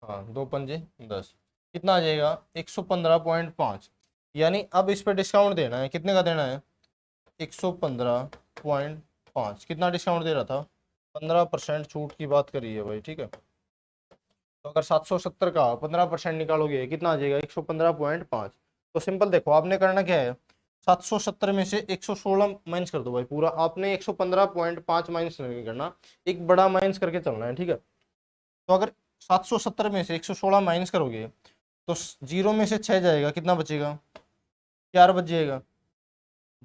हाँ, 2 पंजे 10, कितना आ जाएगा, 115.5। यानी अब इस पे डिस्काउंट देना है, कितने का देना है, 115.5। कितना डिस्काउंट दे रहा था, 15% छूट की बात करी है भाई। ठीक है, तो अगर 770 का 15% निकालोगे कितना आ जाएगा, 115.5। तो सिंपल देखो, आपने करना क्या है, 770 में से 116 माइनस कर दो भाई, पूरा आपने 115.5 माइनस नहीं करना, एक बड़ा माइनस करके चलना है। ठीक है, तो अगर 770 में से 116 माइनस करोगे तो जीरो में से 6 जाएगा, कितना बचेगा, 4 बच जाएगा,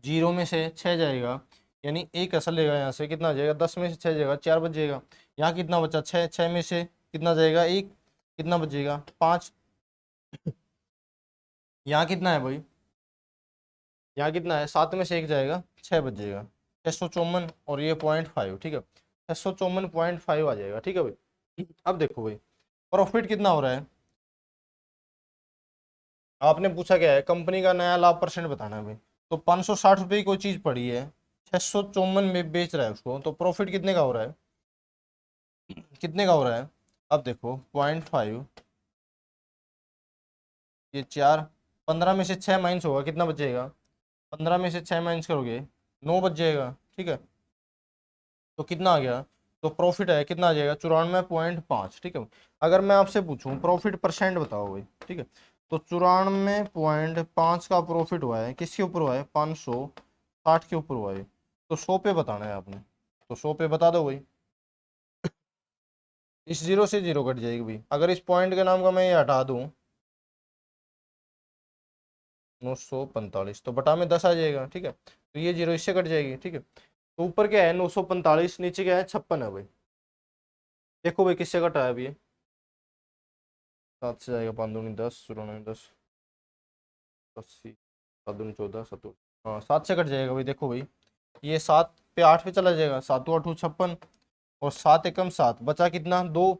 जीरो में से 6 जाएगा, यानी एक असल लेगा, यहाँ से कितना आ जाएगा, 10 में से 6 जाएगा, 4 बच जाएगा। यहाँ कितना बचा, 6, 6 में से कितना जाएगा, एक, कितना बचेगा, 5। यहाँ कितना है भाई, यहाँ कितना है, 7 में से एक जाएगा, 6 बच जाएगा। 654 और ये 0.5, ठीक है, 654.5 आ जाएगा, ठीक है भाई। अब देखो भाई प्रॉफिट कितना हो रहा है, आपने पूछा क्या है, कंपनी का नया लाभ परसेंट बताना है भाई। तो 560 रुपये की कोई चीज पड़ी है, 654 में बेच रहा है उसको, तो प्रॉफिट कितने का हो रहा है, कितने का हो रहा है। अब देखो 0.5, ये 4, 15 में से 6 माइनस होगा, कितना बचेगा, 15 में से 6 माइनस करोगे 9 बच जाएगा, ठीक है। तो कितना आ गया, तो प्रॉफिट है कितना आ जाएगा, 94.5, ठीक है। अगर मैं आपसे पूछूं प्रॉफिट परसेंट बताओ भाई, ठीक है, तो 94.5 का प्रॉफिट हुआ है, किसके ऊपर हुआ है, 560 के ऊपर हुआ है, तो 100 पे बताना है आपने, तो 100 पे बता दो भाई। इस जीरो से जीरो कट जाएगी भाई, अगर इस पॉइंट के नाम का मैं ये हटा दूं 945, तो बटा में 10 आ जाएगा, ठीक है, तो ये जीरो इससे कट जाएगी, ठीक है। तो ऊपर क्या है 945, नीचे क्या है 56 है भाई। देखो भाई किससे कटा है अभी ये, 7 से जाएगा, 5 दूनी 10, 10, 80, 7 दूनी 14, 7, हाँ 7 से कट जाएगा भाई। देखो भाई ये 7 पे 8 पे चला जाएगा, 7 8 56, और 7 एकम 7, बचा कितना 2,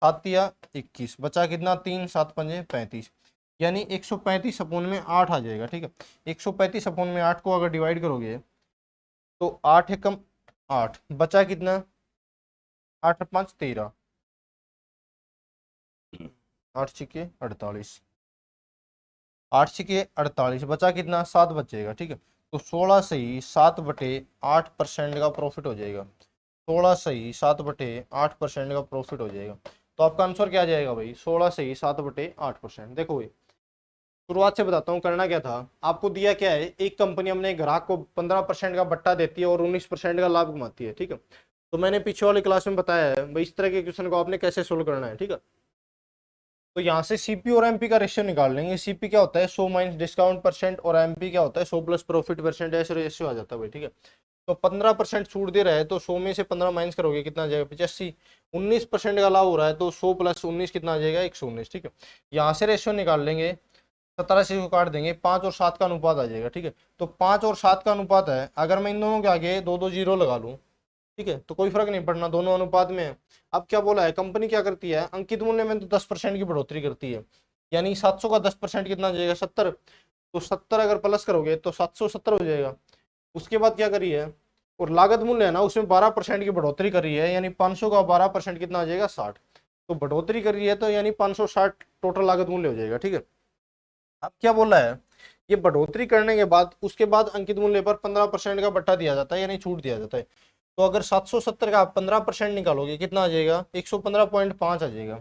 7 या 21, बचा कितना 3, 7 पंजे 35, यानी 135 अपोन में 8 आ जाएगा, ठीक है। 135 अपोन में 8 को अगर डिवाइड करोगे तो 8 एकम 8, बचा कितना 8 5 13, 8 छिके 48, 8 छिके 48, बचा कितना 7 बचेगा, ठीक है। तो 16 से ही 7/8% का प्रॉफिट हो जाएगा, 16 से ही 7/8% का प्रॉफिट हो जाएगा। तो आपका आंसर क्या आ जाएगा भाई, 16 से ही 7/8%। देखो भाई शुरुआत से बताता हूँ करना क्या था, आपको दिया क्या है, एक कंपनी अपने ग्राहक को 15% का बट्टा देती है और 19% का लाभ कमाती है, ठीक है। तो मैंने पीछे वाली क्लास में बताया है भाई इस तरह के क्वेश्चन को आपने कैसे सोल्व करना है, ठीक है। तो यहाँ से सीपी और एमपी का रेशियो निकाल लेंगे। सीपी क्या होता है 100 माइनस डिस्काउंट परसेंट, और एमपी क्या होता है 100 प्लस प्रॉफिट परसेंट, ऐसे रेशियो आ जाता है भाई, ठीक है। तो 15% छूट दे रहा है तो 100 में से 15 माइनस करोगे कितना आ जाएगा 85, 19% का लाभ हो रहा है तो 100 प्लस 19 कितना आ जाएगा 119, ठीक है। यहाँ से रेशियो निकाल लेंगे, 17 से को काट देंगे, 5 और 7 का अनुपात आ जाएगा, ठीक है। तो 5 और 7 का अनुपात है, अगर मैं इन दोनों के आगे दो दो जीरो लगा लूँ, ठीक है, तो कोई फर्क नहीं पड़ना, दोनों अनुपात में है। अब क्या बोला है, कंपनी क्या करती है, अंकित मूल्य में तो 10% की बढ़ोतरी करती है, यानी 700 का 10% कितना आ जाएगा 70, तो 70 अगर प्लस करोगे तो 770 हो जाएगा। उसके बाद क्या करी है, और लागत मूल्य है ना उसमें 12% की बढ़ोतरी करी है, यानी 500 का 12% कितना आ जाएगा 60, तो बढ़ोतरी करी है तो यानी 560 टोटल लागत मूल्य हो जाएगा, ठीक है। अब क्या बोला है, ये बढ़ोतरी करने के बाद उसके बाद अंकित मूल्य पर 15% का बट्टा दिया जाता है, यानी छूट दिया जाता है। तो अगर 770 का आप 15% निकालोगे कितना आ जाएगा 115.5 आ जाएगा।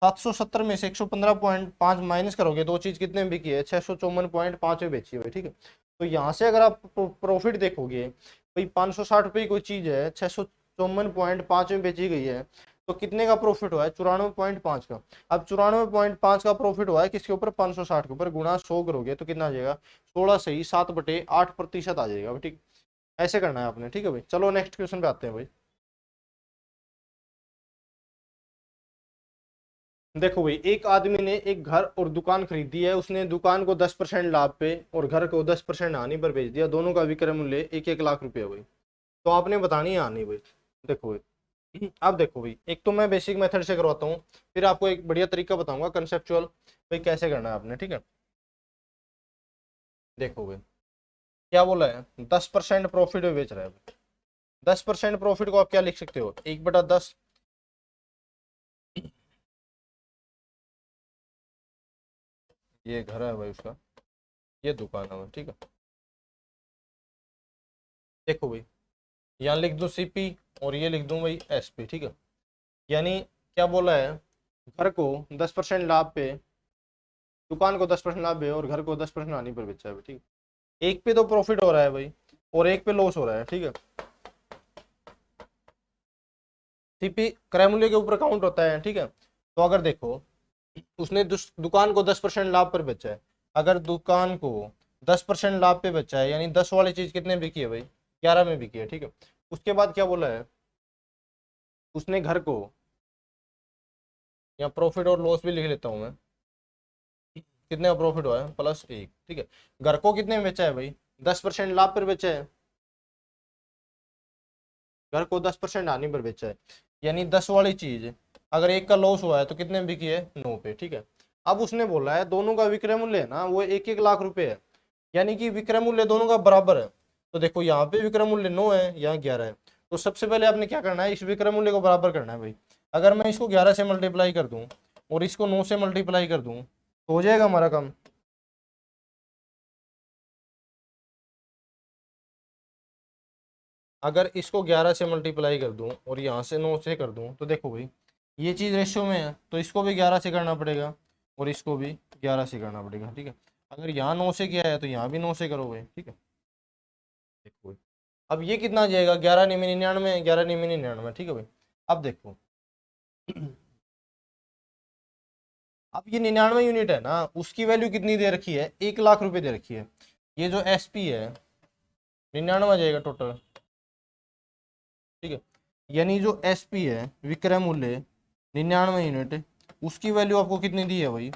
770 में से 115.5 माइनस करोगे तो चीज कितने में बिकी है 654.5 में बेची हुई, ठीक है। तो यहाँ से अगर आप प्रॉफिट देखोगे भाई 560 रुपये कोई चीज है 654.5 में बेची गई है, तो कितने का प्रॉफिट हुआ है 94.5 का। अब 94.5 का प्रॉफिट हुआ है किसके ऊपर 560 के ऊपर, गुणा 100 करोगे तो कितना आ जाएगा 16 से ही 7/8% आ जाएगा, ठीक। ऐसे करना है आपने, ठीक है भाई। चलो नेक्स्ट क्वेश्चन पे आते हैं भाई। देखो भाई एक आदमी ने एक घर और दुकान खरीदी है, उसने दुकान को 10% लाभ पे और घर को 10% हानि पर बेच दिया, दोनों का विक्रय मूल्य 1-1 लाख रुपया भाई। तो आपने बतानी है हानि भाई। देखो भाई अब देखो भाई एक तो मैं बेसिक मेथड से करवाता हूँ, फिर आपको एक बढ़िया तरीका बताऊंगा कंसेप्चुअल भाई कैसे करना है आपने, ठीक है। देखो भाई क्या बोला है 10% प्रॉफिट में बेच रहा है भाई। 10% प्रॉफिट को आप क्या लिख सकते हो 1/10, ये घर है भाई उसका, ये दुकान है भाई, ठीक है। देखो भाई यहाँ लिख दो सीपी और ये लिख दूं भाई एसपी, ठीक है। यानी क्या बोला है, घर को 10% लाभ पे, दुकान को 10% लाभ पे और घर को 10% हानि पर बेचा है भाई, ठीक है। एक पे तो प्रॉफिट हो रहा है भाई और एक पे लॉस हो रहा है, ठीक है। सीपी क्रय मूल्य के ऊपर काउंट होता है, ठीक है। तो अगर देखो उसने दुकान को 10% लाभ पर बेचा है, अगर दुकान को 10% लाभ पे बेचा है यानी 10 वाली चीज कितने बिकी है भाई 11 में बिकी है, ठीक है। उसके बाद क्या बोला है, उसने घर को, या प्रॉफिट और लॉस भी लिख लेता हूं मैं, कितने का प्रॉफिट हुआ है +1, ठीक है। घर को कितने में बेचा है भाई 10% लाभ पर बेचा है, घर को 10% हानि पर बेचा है, यानी 10 वाली चीज अगर एक का लॉस हुआ है तो कितने में बिकी है, 9 पे। ठीक है, अब उसने बोला है दोनों का विक्रय मूल्य है ना वो 1-1 लाख रुपए है, यानी कि विक्रय मूल्य दोनों का बराबर है। तो देखो यहाँ पे विक्रय मूल्य 9 है, यहाँ 11 है। तो सबसे पहले आपने क्या करना है, इस विक्रय मूल्य को बराबर करना है भाई। अगर मैं इसको 11 से मल्टीप्लाई कर दूं और इसको 9 से मल्टीप्लाई कर दूं तो हो जाएगा हमारा काम। अगर इसको 11 से मल्टीप्लाई कर दूं और यहाँ से 9 से कर दूं तो देखो भाई ये चीज़ रेशियो में है, तो इसको भी 11 से करना पड़ेगा और इसको भी 11 से करना पड़ेगा। ठीक है, अगर यहाँ 9 से किया है तो यहाँ भी 9 से करो भाई। ठीक है, देखो भाई अब ये कितना आ जाएगा, 11×99, 11×99। ठीक है भाई, अब देखो अब ये 99 यूनिट है ना, उसकी वैल्यू कितनी दे रखी है, 1 लाख रुपए दे रखी है। ये जो एसपी है 99 आ जाएगा टोटल। ठीक है, यानी जो एसपी है विक्रय मूल्य 99 यूनिट, उसकी वैल्यू आपको कितनी दी है भाई,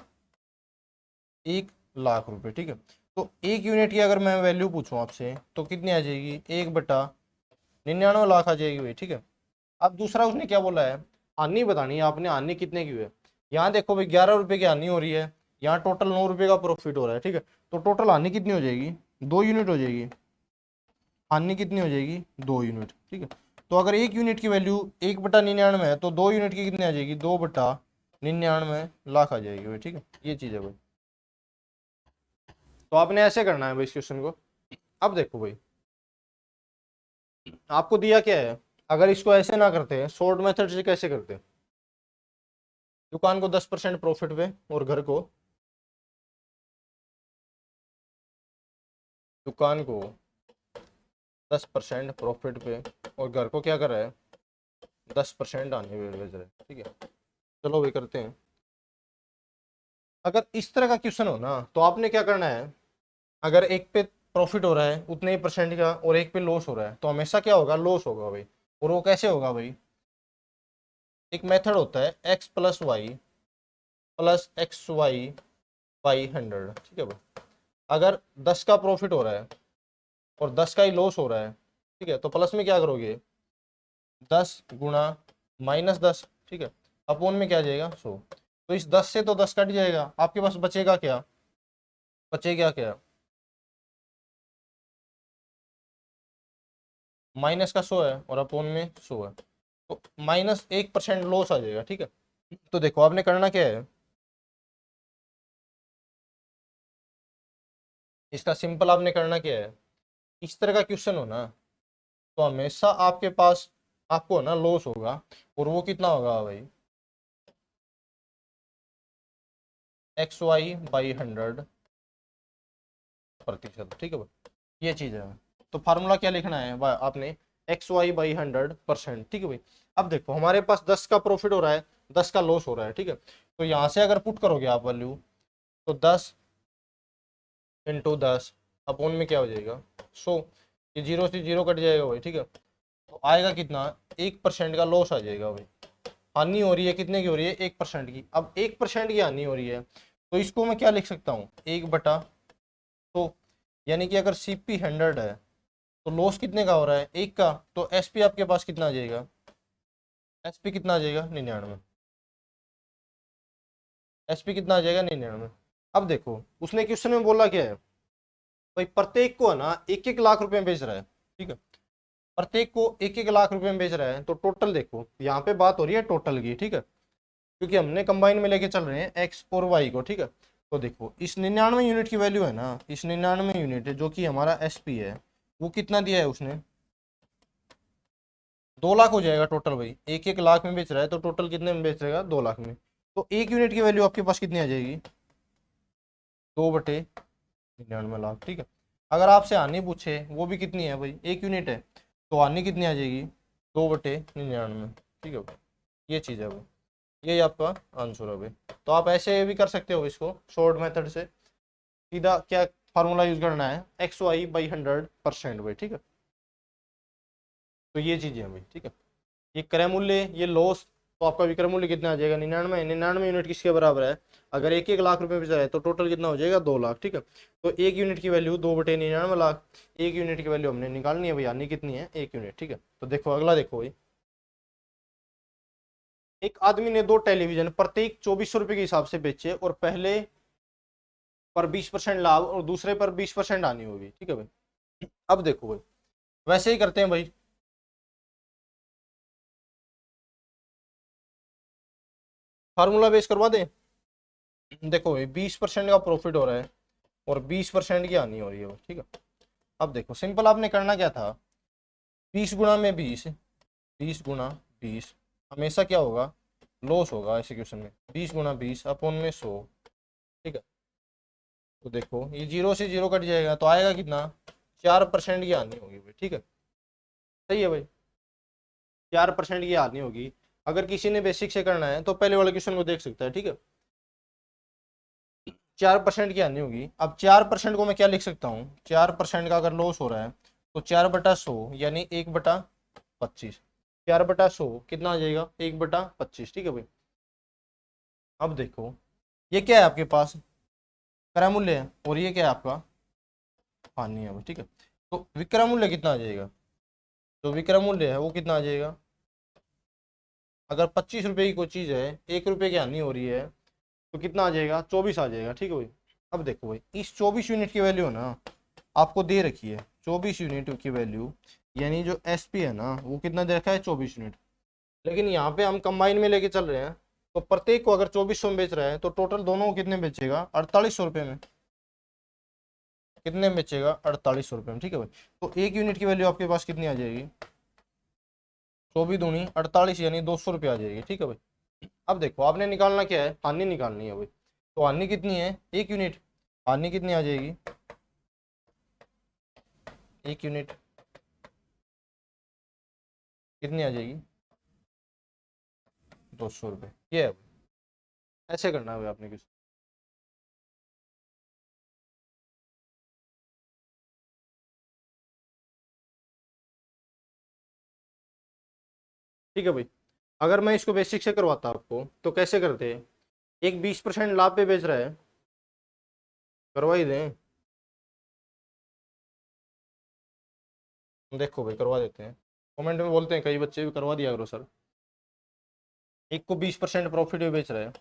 1 लाख रुपए। ठीक है, तो 1 यूनिट की अगर मैं वैल्यू पूछूं आपसे तो कितनी आ जाएगी, 1/99 लाख आ जाएगी भाई। ठीक है, अब दूसरा उसने क्या बोला है, हानि बतानी है आपने, हानि कितने की है। यहाँ देखो भाई 11 रुपए की हानि हो रही है, यहाँ टोटल 9 रुपए का प्रॉफिट हो रहा है। ठीक है, तो टोटल हानि कितनी हो जाएगी, 2 यूनिट हो जाएगी। हानि कितनी हो जाएगी, 2 यूनिट। ठीक है, तो अगर 1 यूनिट की वैल्यू 1/99 है तो 2 यूनिट की कितनी आ जाएगी, 2/99 लाख आ जाएगी भाई। ठीक है, ये चीज़ है भाई। तो आपने ऐसे करना है भाई इस क्वेश्चन को। अब देखो भाई आपको दिया क्या है, अगर इसको ऐसे ना करते शॉर्ट मेथड से कैसे करते, दुकान को 10% प्रॉफिट पे और घर को, दुकान को 10% प्रॉफिट पे और घर को क्या कर रहा है, 10% आने पे बेच रहा है। ठीक है, चलो भाई करते हैं। अगर इस तरह का क्वेश्चन हो ना तो आपने क्या करना है, अगर एक पे प्रॉफिट हो रहा है उतने ही परसेंट का और एक पे लॉस हो रहा है तो हमेशा क्या होगा, लॉस होगा भाई। और वो कैसे होगा भाई, एक मेथड होता है x+y+xy/100। ठीक है भाई, अगर 10 का प्रॉफिट हो रहा है और 10 का ही लॉस हो रहा है, ठीक है, तो प्लस में क्या करोगे, 10 × -10। ठीक है, अपोन में क्या आ जाएगा, 100। तो इस 10 से तो 10 कट जाएगा, आपके पास बचेगा क्या, बचेगा क्या, माइनस का 100 है और अपोन में 100 है, तो -1% लॉस आ जाएगा। ठीक है, तो देखो आपने करना क्या है, इसका सिंपल आपने करना क्या है, इस तरह का क्वेश्चन हो ना तो हमेशा आपके पास आपको ना लॉस होगा, और वो कितना होगा भाई, xy/100%। ठीक है भाई, ये चीज़ है। तो फार्मूला क्या लिखना है आपने, xy/100%। ठीक है भाई, अब देखो हमारे पास 10 का प्रॉफिट हो रहा है, 10 का लॉस हो रहा है। ठीक है, तो यहाँ से अगर पुट करोगे आप वैल्यू तो 10 × 10 अपोन में क्या हो जाएगा, 100। ये 0 से 0 कट जाएगा भाई। ठीक है, तो आएगा कितना, 1% का लॉस आ जाएगा भाई। हानि हो रही है कितने की हो रही है, 1% की। अब 1% की हानि हो रही है तो इसको मैं क्या लिख सकता हूँ, 1/100। यानी कि अगर CP 100 है तो लॉस कितने का हो रहा है, 1 का, तो SP आपके पास कितना आ जाएगा, SP कितना आ जाएगा, 99। SP कितना आ जाएगा, 99। अब देखो उसने क्वेश्चन में बोला क्या है भाई, प्रत्येक को है ना 1-1 लाख रुपए में बेच रहा है। ठीक है, प्रत्येक को 1-1 लाख रुपए में बेच रहा है, तो टोटल देखो यहाँ पे बात हो रही है टोटल की। ठीक है, क्योंकि हमने कंबाइन में लेके चल रहे हैं एक्स और वाई को। ठीक है, तो देखो इस 99 यूनिट की वैल्यू है ना, इस 99 यूनिट जो कि हमारा एसपी है, वो कितना दिया है उसने, 2 लाख हो जाएगा टोटल भाई। 1-1 लाख में बेच रहा है तो टोटल कितने में बेच रहेगा, 2 लाख में। तो 1 यूनिट की वैल्यू आपके पास कितनी आ जाएगी, 2/99 लाख। ठीक है, अगर आपसे हानि पूछे वो भी कितनी है भाई, 1 यूनिट है, तो हानि कितनी आ जाएगी, 2/99। ठीक है भाई, ये चीज़ है भाई, यही आपका आंसर है भाई। तो आप ऐसे भी कर सकते हो इसको शॉर्ट मेथड से, सीधा क्या फार्मूला यूज करना है, xy/100% भाई। ठीक है, तो ये चीजें हैं भाई। ठीक है, ये क्रय मूल्य, ये लॉस तो आपका विक्रय मूल्य कितना आ जाएगा 99। 99 यूनिट किसके बराबर है? अगर 1-1 लाख रुपए बेच रहा है तो टोटल कितना हो जाएगा 2 लाख। ठीक है, तो 1 यूनिट की वैल्यू 2/99 लाख। 1 यूनिट की वैल्यू हमने निकालनी है भैया, यानी कितनी है 1 यूनिट। ठीक है, तो देखो अगला देखो भाई, एक आदमी ने 2 टेलीविजन प्रत्येक 2400 रुपए के हिसाब से बेचे और पहले पर 20% लाभ और दूसरे पर 20% आनी होगी। ठीक है भाई, अब देखो भाई वैसे ही करते हैं भाई। फार्मूला बेस करवा दें। देखो भाई 20% का प्रॉफिट हो रहा है और 20% की हानि हो रही है। ठीक है, अब देखो सिंपल आपने करना क्या था, 20 गुणा में 20, 20 गुणा 20 हमेशा क्या होगा, लॉस होगा ऐसे क्वेश्चन में। 20 गुणा 20 अपॉन में 100। ठीक है, तो देखो ये 0 से 0 कट जाएगा तो आएगा कितना, 4% की हानि होगी भाई। ठीक है, सही है भाई, 4% की हानि होगी। अगर किसी ने बेसिक से करना है तो पहले वाले क्वेश्चन को देख सकता है। ठीक है, 4% की हानि होगी। अब 4% को मैं क्या लिख सकता हूँ, 4% का अगर लॉस हो रहा है तो 4/100 यानी 1/25। 4/100 कितना आ जाएगा, 1/25। ठीक है भाई, अब देखो ये क्या है आपके पास, क्रय मूल्य है और ये क्या है आपका हानि है भाई। ठीक है, तो विक्रय मूल्य कितना आ जाएगा, जो विक्रय मूल्य है वो कितना आ जाएगा, अगर 25 रुपए की कोई चीज़ है, 1 रुपए की हानि हो रही है तो कितना आ जाएगा, 24 आ जाएगा। ठीक है भाई, अब देखो भाई इस 24 यूनिट की वैल्यू है ना आपको दे रखी है, 24 यूनिट की वैल्यू, यानी जो एसपी है ना वो कितना दे रखा है 24 यूनिट। लेकिन यहाँ पे हम कंबाइन में लेके चल रहे हैं, तो प्रत्येक को अगर 2400 में बेच रहा है तो टोटल दोनों को कितने में बेचेगा, 4800 रुपये में। कितने में बेचेगा, 4800 रुपये में। ठीक है भाई, तो 1 यूनिट की वैल्यू आपके पास कितनी आ जाएगी, 24×2 48 यानी 200 रुपये आ जाएगी। ठीक है भाई, अब देखो आपने निकालना क्या है, हानि निकालनी है भाई। तो हानि कितनी है, 1 यूनिट। हानि कितनी आ जाएगी, 1 यूनिट कितनी आ जाएगी, 200 रुपये। ये है, ऐसे करना है भाई आपने कुछ। ठीक है भाई, अगर मैं इसको बेसिक से करवाता आपको तो कैसे करते हैं, एक 20% लाभ पे बेच रहा है, करवा ही दें। देखो भाई करवा देते हैं, कमेंट में बोलते हैं कई बच्चे भी, करवा दिया करो सर। एक को 20% प्रॉफिट पे बेच रहा है,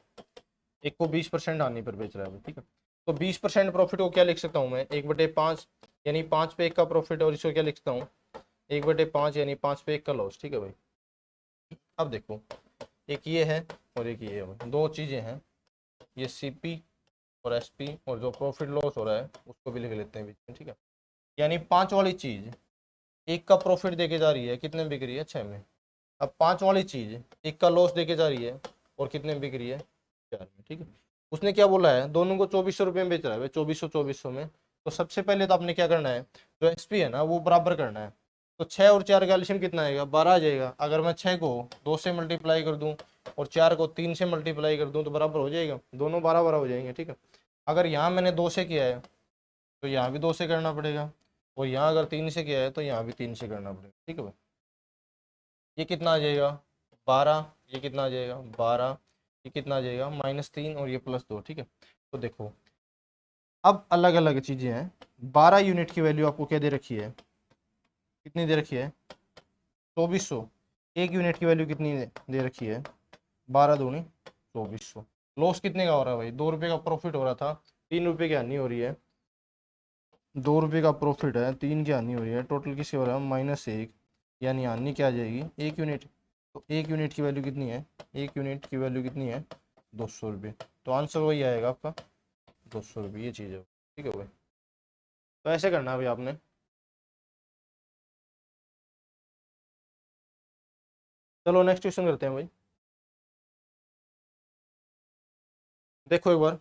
एक को 20% आने पर बेच रहा है भाई। ठीक है, तो 20% प्रॉफिट को क्या लिख सकता हूँ मैं, 1/5 यानी 5 पे 1 का प्रॉफिट, और इसको क्या लिख सकता हूँ, 1/5 यानी 5 पे 1 का लॉस। ठीक है भाई, अब देखो एक ये है और एक ये है भाई, दो चीज़ें हैं, ये सीपी और एसपी, और जो प्रॉफिट लॉस हो रहा है उसको भी लिख लेते हैं बीच में। ठीक है, यानी 5 वाली चीज़ 1 का प्रॉफिट देके जा रही है, कितने में बिक रही है, 6 में। अब 5 वाली चीज़ 1 का लॉस देके जा रही है और कितने में बिक रही है, 4 में। ठीक है, उसने क्या बोला है, दोनों को 2400 रुपये में बेच रहा है भाई, 2400 में। तो सबसे पहले तो आपने क्या करना है, जो एसपी है ना वो बराबर करना है। तो 6 और 4 का एलसीएम कितना आएगा, 12 आ जाएगा। अगर मैं 6 को 2 से मल्टीप्लाई कर दूं और 4 को 3 से मल्टीप्लाई कर दूं तो बराबर हो जाएगा, दोनों 12 12 हो जाएंगे। ठीक है, अगर यहाँ मैंने 2 से किया है तो यहाँ भी 2 से करना पड़ेगा, और यहाँ अगर 3 से किया है तो यहाँ भी 3 से करना पड़ेगा। ठीक है भाई, ये कितना आ जाएगा 12, ये कितना आ जाएगा 12, ये कितना आ जाएगा -3 और ये +2। ठीक है, तो देखो अब अलग अलग चीज़ें हैं। 12 यूनिट की वैल्यू आपको क्या दे रखी है, कितनी दे रखी है, 2400। 1 यूनिट की वैल्यू कितनी दे रखी है, 12×2 2400। लॉस कितने का हो रहा है भाई, 2 रुपये का प्रॉफिट हो रहा था, 3 रुपये की हानि हो रही है। 2 रुपये का प्रॉफिट है, 3 की हानि हो रही है, टोटल किससे हो रहा है, -1, यानी हानि क्या आ जाएगी, 1 यूनिट। तो 1 यूनिट की वैल्यू कितनी है, 1 यूनिट की वैल्यू कितनी है, 200 रुपये। तो आंसर वही आएगा आपका 200 रुपये, ये चीज़ है। ठीक है भाई, तो ऐसे करना है भाई आपने। चलो नेक्स्ट क्वेश्चन करते हैं भाई, देखो एक बार।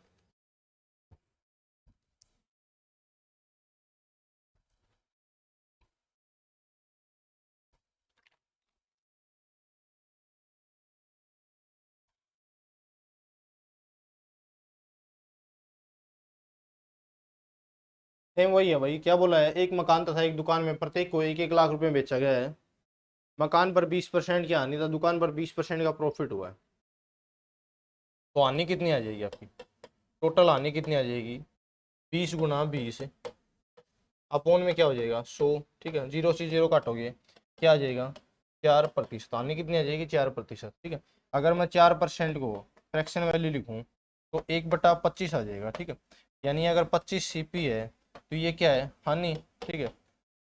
सेम वही है भाई, क्या बोला है, एक मकान तथा एक दुकान में प्रत्येक को 1-1 लाख रुपए में बेचा गया है। मकान पर 20% की हानि, था दुकान पर 20% का प्रॉफिट हुआ है, तो हानि कितनी आ जाएगी आपकी, टोटल हानि कितनी आ जाएगी, 20 × 20 अपोन में क्या हो जाएगा 100, ठीक है, 0 से 0 काटोगे क्या आ जाएगा 4%, हानि कितनी आ जाएगी 4%, ठीक है। अगर मैं 4% को फ्रैक्शन वैल्यू लिखूं तो 1/25 आ जाएगा, ठीक है। यानी अगर 25 सीपी है तो ये क्या है हानि, ठीक है।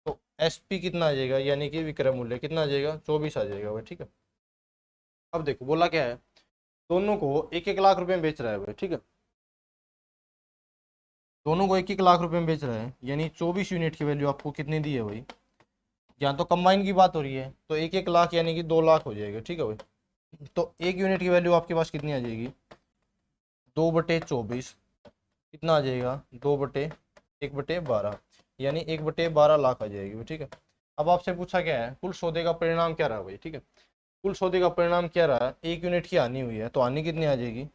तो एसपी कितना आ जाएगा, यानी कि विक्रय मूल्य कितना आ जाएगा 24 आ जाएगा भाई, ठीक है। अब देखो बोला क्या है, दोनों को 1-1 लाख रुपए में बेच रहा है भाई, ठीक है, दोनों को 1-1 लाख रुपए में बेच रहा है, यानी 24 यूनिट की वैल्यू आपको कितनी दी है भाई, यहाँ तो कंबाइन की बात हो रही है तो 1-1 लाख यानी कि 2 लाख हो जाएगा, ठीक है भाई। तो 1 यूनिट की वैल्यू आपके पास कितनी आ जाएगी, 2/24 कितना आ जाएगा, 2/1/12 यानी 1/12 लाख आ जाएगी भाई, ठीक है। अब आपसे पूछा क्या है, कुल सौदे का परिणाम क्या रहा भाई, ठीक है। कुल सौदे का परिणाम क्या रहा, 1 यूनिट की हानि हुई है, तो हानि कितनी आ जाएगी,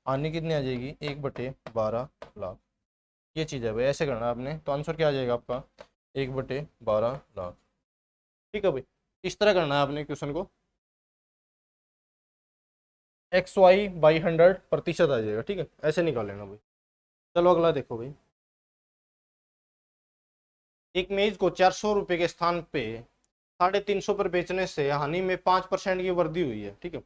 हानि कितनी आ जाएगी 1/12 लाख। ये चीज़ है भाई, ऐसे करना है आपने, तो आंसर क्या आ जाएगा आपका 1/12 लाख, ठीक है भाई। इस तरह करना है आपने क्वेश्चन को, XY/100 आ जाएगा, ठीक है, ऐसे निकाल लेना भाई। चलो अगला देखो भाई, एक मेज को 400 रुपये के स्थान पे 350 पर बेचने से हानि में 5% की वृद्धि हुई है, ठीक है।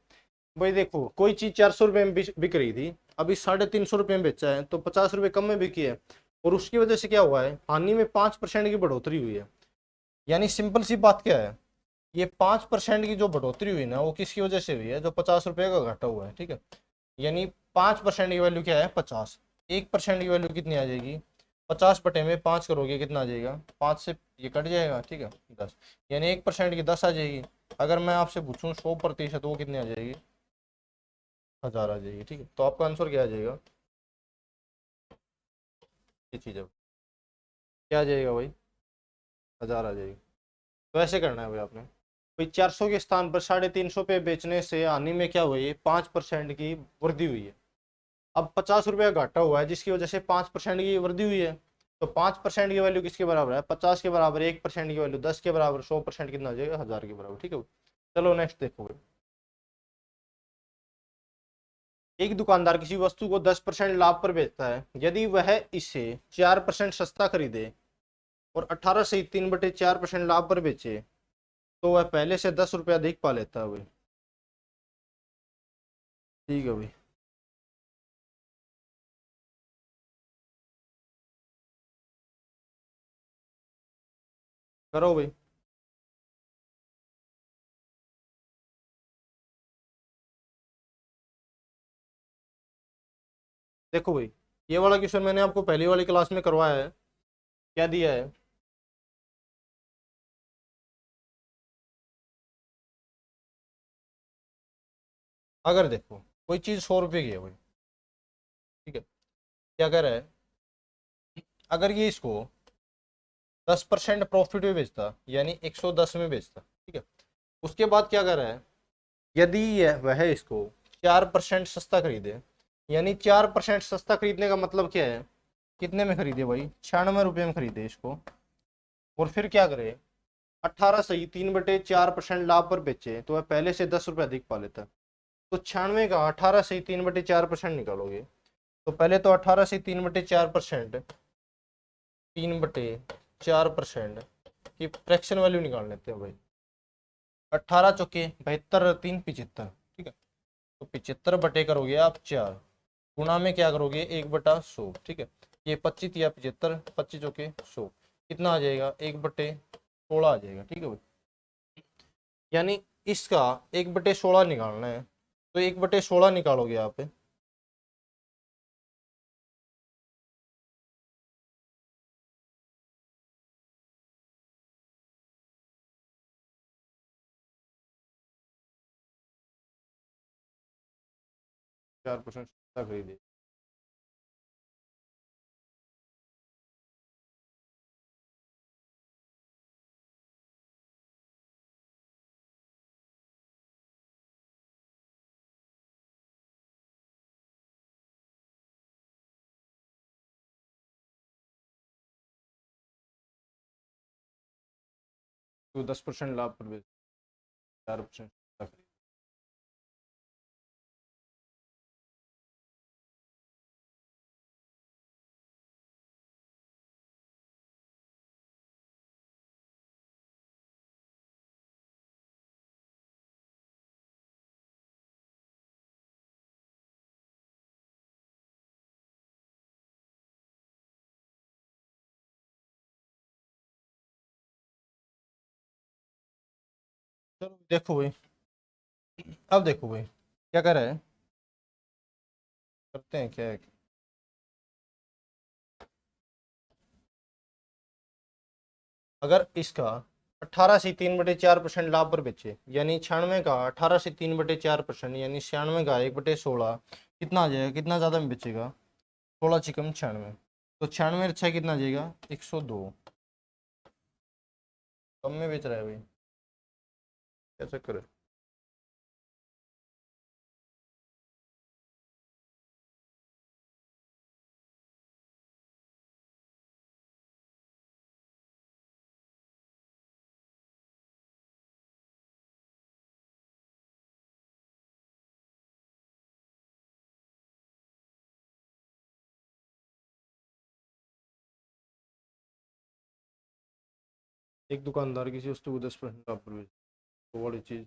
भाई देखो कोई चीज 400 रुपये में बिक रही थी, अभी 350 रुपये में बेचा है, तो 50 रुपये कम में बिकी है, और उसकी वजह से क्या हुआ है, हानि में 5% की बढ़ोतरी हुई है। यानी सिंपल सी बात क्या है, ये 5% की जो बढ़ोतरी हुई ना वो किसकी वजह से हुई है, जो 50 रुपये का घाटा हुआ है, ठीक है। यानी 5% की वैल्यू क्या है 50, 1% की वैल्यू कितनी आ जाएगी, 50/5 करोगे कितना आ जाएगा, 5 से ये कट जाएगा, ठीक है 10, यानी 1% की 10 आ जाएगी। अगर मैं आपसे पूछूं 100% वो कितनी आ जाएगी, 1000 आ जाएगी, ठीक है। तो आपका आंसर क्या आ जाएगा, ये चीज़ है, क्या आ जाएगा भाई 1000 आ जाएगी। तो ऐसे करना है भाई आपने, भाई 400 के स्थान पर 350 पे बेचने से हानि में क्या हुई, 5% की वृद्धि हुई है। अब 50 रुपये का घाटा हुआ है जिसकी वजह से 5% की वृद्धि हुई है, तो 5% की वैल्यू किसके बराबर है, 50 के बराबर, 1% की वैल्यू 10 के बराबर, 100% कितना हो जाएगा 1000 के बराबर, ठीक है। चलो नेक्स्ट देखो भाई, एक दुकानदार किसी वस्तु को 10% लाभ पर बेचता है, यदि वह इसे 4% सस्ता खरीदे और 18 से 3/4% लाभ पर बेचे तो वह पहले से 10 रुपये अधिक पा लेता है भाई, ठीक है भाई। करो भाई, देखो भाई, ये वाला क्वेश्चन मैंने आपको पहली वाली क्लास में करवाया है, क्या दिया है, अगर देखो कोई चीज 100 रुपये की है भाई, ठीक है, क्या कह रहा है, अगर ये इसको 10% प्रॉफिट में बेचता यानी 110 में बेचता, ठीक है, उसके बाद क्या कर रहा है, यदि यह वह इसको 4% सस्ता खरीदे, यानी 4% सस्ता खरीदने का मतलब क्या है, कितने में खरीदे भाई 96 रुपये में खरीदे इसको, और फिर क्या करे, 18 सही 3/4% लाभ पर बेचे तो वह पहले से 10 रुपये अधिक पा लेता। तो 96 का 18 से 3/4% निकालोगे, तो पहले तो 18 से 3/4%, 3/4% की फ्रैक्शन वैल्यू निकाल लेते हैं भाई, 18 × 4 = 72, 3 × 75, ठीक है। तो 75 करोगे आप 4, गुणा में क्या करोगे 1/100, ठीक है। ये 25 या 75, 25 × 100 कितना आ जाएगा 1/16 आ जाएगा, ठीक है भाई। यानी इसका 1/16 निकालना है, तो 1/16 निकालोगे आप, 4% खरीदे। तो 10% लाभ पर बेच 4%। चलो देखो भाई, अब देखो भाई क्या कर रहा है, करते हैं क्या है। अगर इसका 18 से 3/4% लाभ पर बेचे, यानी 96 का 18 से 3/4% यानी 96 का 1/16, कितना आ जाएगा, कितना ज्यादा में बेचेगा, 16 × 96, तो 96 अच्छा कितना आ जाएगा 102, कम में बेच रहा है भाई, कैसे करे। एक दुकानदार किसी वस्तु को 10% लाभ पर बेचे, तो बड़ी चीज।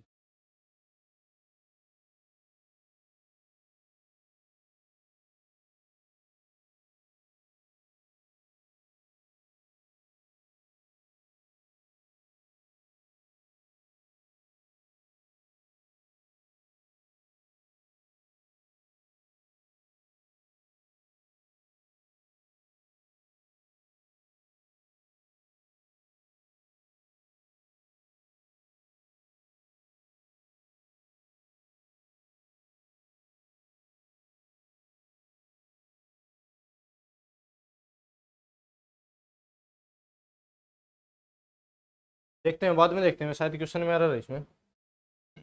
देखते हैं बाद में, देखते हैं शायद क्वेश्चन में आ रहा है इसमें,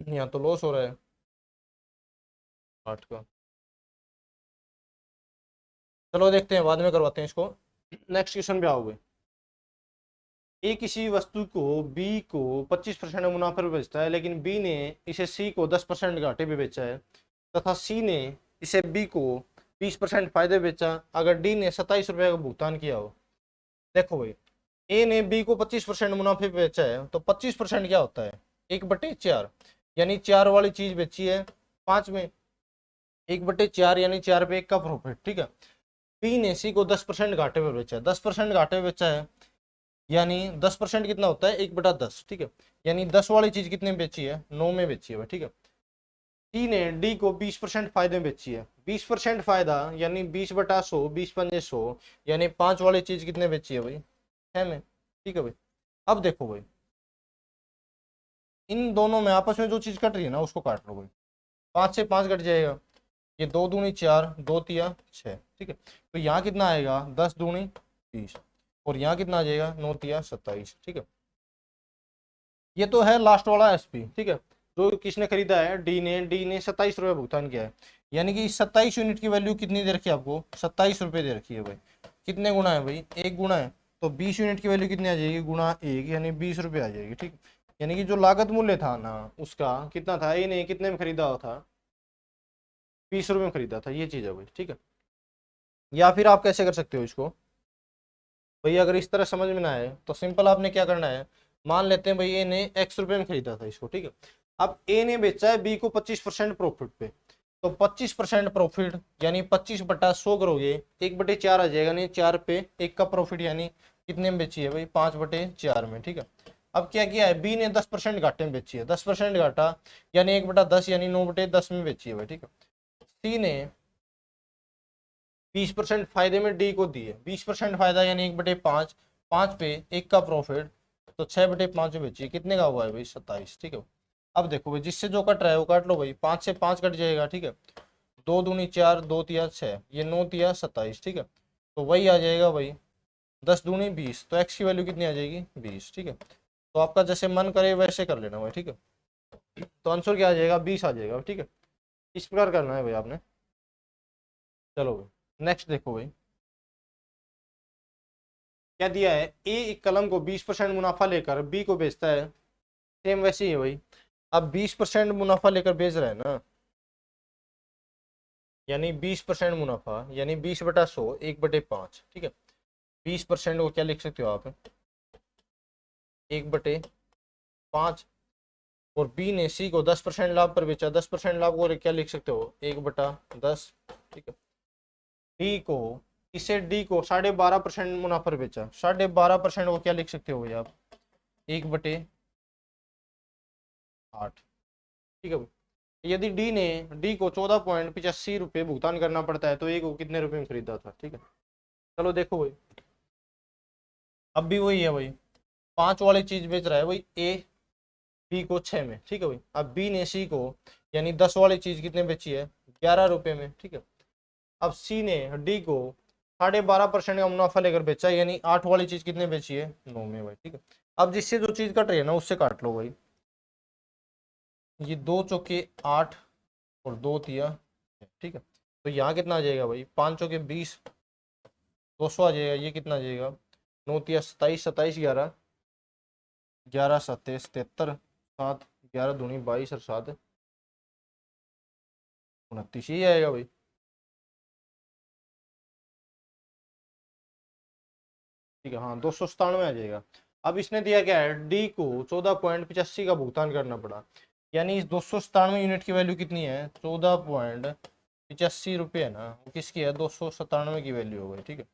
यहाँ तो लॉस हो रहा है 8 का। चलो देखते हैं, बाद में करवाते हैं इसको। नेक्स्ट क्वेश्चन पे आओगे। ए किसी वस्तु को बी को 25% मुनाफे पर बेचता है, लेकिन बी ने इसे सी को 10% घाटे पे बेचा है, तथा सी ने इसे बी को 20% फायदे बेचा, अगर डी ने 27 रुपये का भुगतान किया हो। देखो भाई, ए ने बी को 25% मुनाफे पे बेचा है, तो 25% क्या होता है 1/4, यानी 4 वाली चीज बेची है 5 में, 1/4 यानी 4 पे 1 का प्रॉफिट, ठीक है। बी ने सी को 10% घाटे में बेचा है, 10% घाटे में बेचा है, यानी 10% कितना होता है 1/10, ठीक है। यानी 10 वाली चीज कितने में बेची है 9 में बेची है भाई, ठीक है। सी ने डी को 20% फायदे में बेची है, 20% फायदा यानी 20/100, 20×5 100, यानी 5 वाली चीज कितने बेची है भाई 6 में, ठीक है भाई। अब देखो भाई, इन दोनों में आपस में जो चीज कट रही है ना उसको काट लो भाई, 5 से 5 कट जाएगा, ये 2×2 = 4, 2×3 = 6, ठीक है। तो यहाँ कितना आएगा 10×2 = 20, और यहाँ कितना आ जाएगा 9×3 = 27, ठीक है। ये तो है लास्ट वाला एसपी, ठीक है, जो किसने खरीदा है डी ने 27 रुपये भुगतान किया है, यानी कि 27 यूनिट की वैल्यू कितनी दे रखी है आपको 27 रुपये दे रखी है भाई। कितने गुना है भाई 1 गुना है, तो 20 यूनिट की वैल्यू कितनी आ जाएगी गुना 1, यानी 20 रुपये आ जाएगी, ठीक। यानी कि जो लागत मूल्य था ना उसका कितना था, ए ने कितने में खरीदा हुआ था 20 रुपये में खरीदा था, ये चीज़ है भाई, ठीक है। या फिर आप कैसे कर सकते हो इसको भाई, अगर इस तरह समझ में ना आए तो सिंपल आपने क्या करना है, मान लेते हैं भाई ए ने X रुपये में खरीदा था इसको, ठीक है। अब ए ने बेचा है बी को 25% प्रॉफिट पे, तो 25% प्रॉफिट यानी 25/100 करोगे 1/4 आ जाएगा, नहीं 4 पे 1 का प्रॉफिट, यानी कितने में बेची है भाई 5/4 में, ठीक है। अब क्या किया है बी ने 10% घाटे में बेची है, 10% घाटा यानी 1/10 यानी 9/10 में बेची है भाई, ठीक है। सी ने 20% फायदे में डी को दिए, 20% फायदा यानी 1/5, 5 पे 1 का प्रॉफिट, तो 6/5 में बेचिए, कितने का हुआ है भाई 27, ठीक है। अब देखो भाई, जिससे जो कट रहा है वो काट लो भाई, 5 से 5 कट जाएगा, ठीक है। 2×2 = 4, 2×3 = 6, ये 9×3 = 27, ठीक है। तो वही आ जाएगा भाई 10×2 = 20, तो एक्स की वैल्यू कितनी आ जाएगी 20, ठीक है। तो आपका जैसे मन करे वैसे कर लेना भाई, ठीक है। तो आंसर क्या आ जाएगा 20 आ जाएगा, ठीक है। इस प्रकार करना है भाई आपने। चलो भाई नेक्स्ट देखो भाई। क्या दिया है, ए एक कलम को 20% मुनाफा लेकर बी को बेचता है, सेम वैसे ही है भाई। अब 20% मुनाफा लेकर बेच रहा है ना, यानी 20% मुनाफा, यानी 20/100, 1/5, ठीक है। 20% को क्या लिख सकते हो आप, 1/5। और बी ने सी को 10% लाभ पर बेचा, 10% लाभ को क्या लिख सकते हो, 1/10, ठीक है। डी को, इसे डी को 12.5% मुनाफा पर बेचा, 12.5% को क्या लिख सकते हो भाई आप, 1/8, ठीक है भाई। यदि डी को 14.85 रुपये भुगतान करना पड़ता है तो ए को कितने रुपए में खरीदा था, ठीक है। चलो देखो भाई, अब भी वही है भाई, 5 वाली चीज बेच रहा है भाई ए बी को 6 में, ठीक है भाई। अब बी ने सी को, यानी 10 वाली चीज कितने बेची है, 11 रुपए में, ठीक है। अब सी ने डी को 12.5% का मुनाफा लेकर बेचा, यानी 8 वाली चीज कितने बेची है, 9 में भाई, ठीक है। अब जिससे जो चीज कट रही है ना उससे काट लो भाई, ये 2 चौके 8 और 2 तिया, ठीक है। तो यहाँ कितना आ जाएगा भाई, 5 चौके 20, 200 आ जाएगा। ये कितना आ जाएगा, 9 तिया 27, 27 11, 11 7 73, 7 11 दूनी 22 और 7 29, ही आएगा भाई। ठीक है, हाँ 297 आ जाएगा। अब इसने दिया क्या है, डी को 14.85 का भुगतान करना पड़ा, यानी इस 297 यूनिट की वैल्यू कितनी है, 14.85 रुपये है ना, वो किसकी है, 297 की वैल्यू हो गई, ठीक है।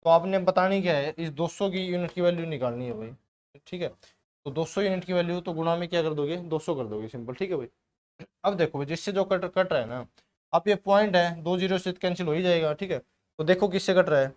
तो आपने बतानी क्या है, इस 200 की यूनिट की वैल्यू निकालनी है भाई, ठीक है। तो 200 यूनिट की वैल्यू तो गुणा में क्या कर दोगे, 200 कर दोगे, सिंपल, ठीक है भाई। अब देखो भाई, जिससे जो कट कट रहा है ना, अब ये पॉइंट है, 2 जीरो से कैंसिल हो ही जाएगा, ठीक है। तो देखो किससे कट रहा है,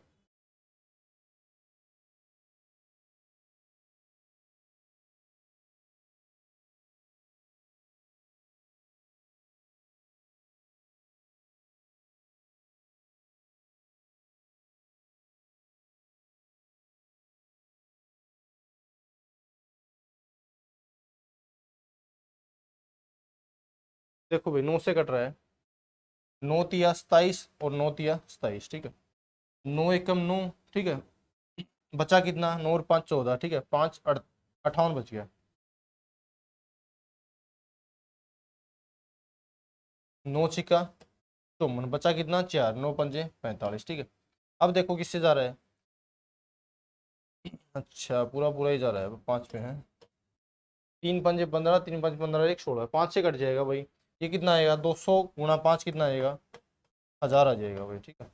देखो भाई 9 से कट रहा है, 9 तिया 27 और 9 तिया 27, ठीक है। 9 एकम 9, ठीक है। बचा कितना, 9 और 5 14, ठीक है, 5 58 बच गया। 9 छिका 54, बचा कितना 4, 9 पंजे 45, ठीक है। अब देखो किससे जा रहा है, अच्छा पूरा पूरा ही जा रहा है, 5 पे है। 3 पंजे 15, 3 5 15, 1 16, 5 से कट जाएगा भाई। ये कितना आएगा, 200 × 5 कितना आएगा, 1000 आ जाएगा भाई, ठीक है।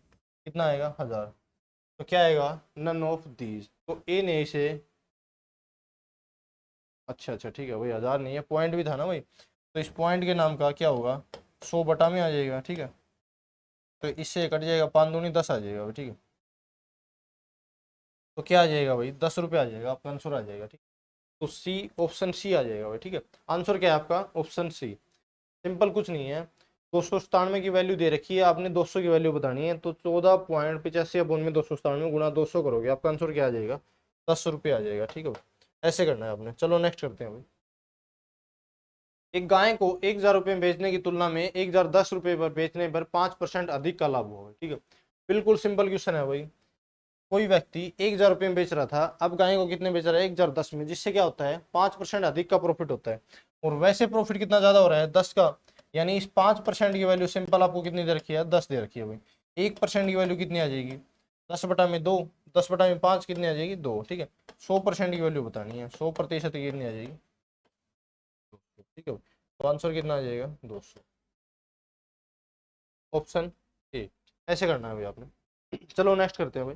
कितना आएगा, 1000। तो क्या आएगा, नन ऑफ दीज, तो ए ने इसे, अच्छा अच्छा ठीक है भाई, 1000 नहीं है, पॉइंट भी था ना भाई, तो इस पॉइंट के नाम का क्या होगा, 100 बटा में आ जाएगा, ठीक है। तो इससे कट जाएगा, 5 दूनी 10 आ जाएगा भाई, ठीक है। तो क्या आ जाएगा भाई, 10 रुपये आ जाएगा, आपका आंसर आ जाएगा, ठीक। तो सी, ऑप्शन सी आ जाएगा भाई, ठीक है। आंसर क्या है आपका, ऑप्शन सी। सिंपल, कुछ नहीं है। 297 की वैल्यू दे रखी है, आपने 200 की वैल्यू बतानी है, तो 14.85 में 297 गुणा 200 करोगे, आपका आंसर क्या आ जाएगा, 10 रुपये आ जाएगा, ठीक है भाई। ऐसे करना है आपने। चलो नेक्स्ट करते हैं भाई। एक गाय को 1,000 रुपये में बेचने की तुलना में 1,010 रुपये पर बेचने पर 5% अधिक का लाभ हुआ, ठीक है। बिल्कुल सिंपल क्वेश्चन है भाई। कोई व्यक्ति 1,000 रुपये में बेच रहा था, अब गाय को कितने बेच रहा है, 1,010 में, जिससे क्या होता है, 5% अधिक का प्रॉफिट होता है। और वैसे प्रॉफिट कितना ज्यादा हो रहा है, 10 का, यानी इस 5% की वैल्यू सिंपल आपको कितनी दे रखी है, 10 दे रखी है भाई। 1% की वैल्यू कितनी आ जाएगी, 10/2, 10/5 कितनी आ जाएगी, 2, ठीक है। 100% की वैल्यू बतानी है, 100% की कितनी आ जाएगी, 200, ठीक है। तो आंसर कितना आ जाएगा, 200, ऑप्शन ए। ऐसे करना है भाई आपने। चलो नेक्स्ट करते हैं भाई।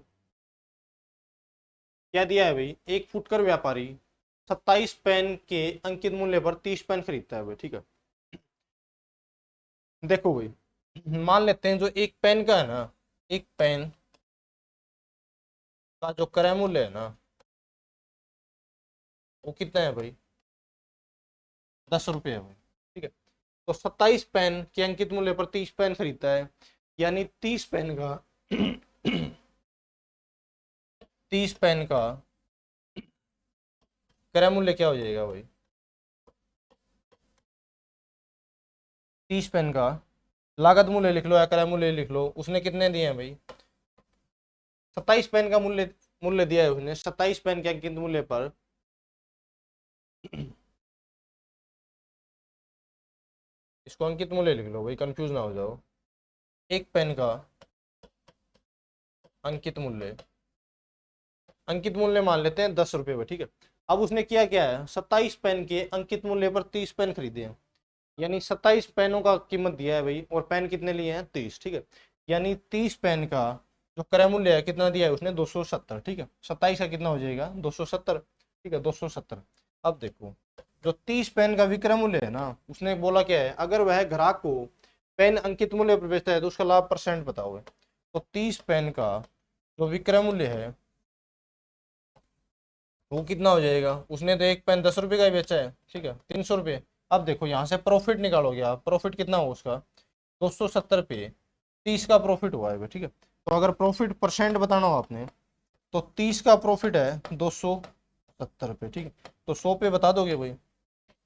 क्या दिया है भाई, एक फुटकर व्यापारी 27 पेन के अंकित मूल्य पर 30 पेन खरीदता है भाई, ठीक है। देखो भाई, मान लेते हैं जो एक पेन का है ना, एक पेन का जो क्रय मूल्य है ना, वो कितना है भाई, 10 रुपये है भाई, ठीक है। तो 27 पेन के अंकित मूल्य पर 30 पेन खरीदता है, यानी 30 पेन का क्रय मूल्य क्या हो जाएगा भाई, 30 पेन का लागत मूल्य लिख लो या क्रय मूल्य लिख लो, उसने कितने दिए हैं भाई, 27 पेन का मूल्य मूल्य दिया है उसने 27 पेन के अंकित मूल्य पर इसको अंकित मूल्य लिख लो भाई, कंफ्यूज ना हो जाओ। एक पेन का अंकित मूल्य, अंकित मूल्य मान लेते हैं 10 रुपये में, ठीक है। अब उसने किया क्या है, 27 पेन के अंकित मूल्य पर 30 पेन खरीदे हैं, यानी 27 पेनों का कीमत दिया है भाई, और पेन कितने लिए हैं 30, ठीक है। यानी 30 पेन का जो क्रय मूल्य है कितना दिया है उसने 270, ठीक है। 27 का कितना हो जाएगा 270, ठीक है 270। अब देखो जो 30 पेन का विक्रय मूल्य है ना, उसने बोला क्या है, अगर वह ग्राहक को पेन अंकित मूल्य पर बेचता है तो उसका लाभ परसेंट बताओगे। तो 30 पेन का जो विक्रय मूल्य है वो कितना हो जाएगा, उसने तो एक पेन 10 रुपये का ही बेचा है, ठीक है 300 रुपये। अब देखो यहाँ से प्रॉफिट निकालोगे आप, प्रॉफिट कितना हो उसका 270 रुपये, 30 का प्रॉफिट हुआ है, ठीक है। तो अगर प्रॉफिट परसेंट बताना हो आपने, तो 30 का प्रॉफिट है 270 रुपये, ठीक है। तो 100 पे बता दोगे भाई,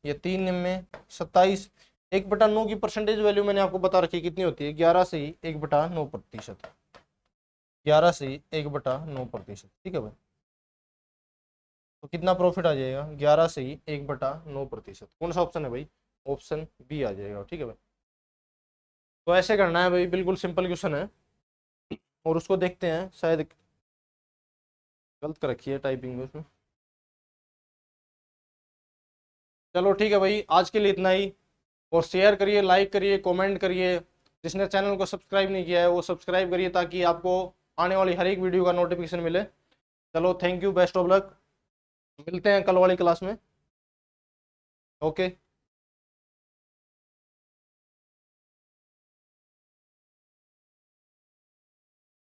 ये 3 में 27, 1/9 की परसेंटेज वैल्यू मैंने आपको बता रखी है कितनी होती है, 11 से 1/9%, 11 से 1/9%, ठीक है भाई। तो कितना प्रॉफिट आ जाएगा, 11 से ही 1/9%। कौन सा ऑप्शन है भाई, ऑप्शन बी आ जाएगा, ठीक है भाई। तो ऐसे करना है भाई, बिल्कुल सिंपल क्वेश्चन है, और उसको देखते हैं, शायद गलत कर रखी है टाइपिंग में उसमें। चलो ठीक है भाई, आज के लिए इतना ही। और शेयर करिए, लाइक करिए, कमेंट करिए। जिसने चैनल को सब्सक्राइब नहीं किया है वो सब्सक्राइब करिए, ताकि आपको आने वाली हर एक वीडियो का नोटिफिकेशन मिले। चलो thank you, best of luck, मिलते हैं कल वाली क्लास में। ओके।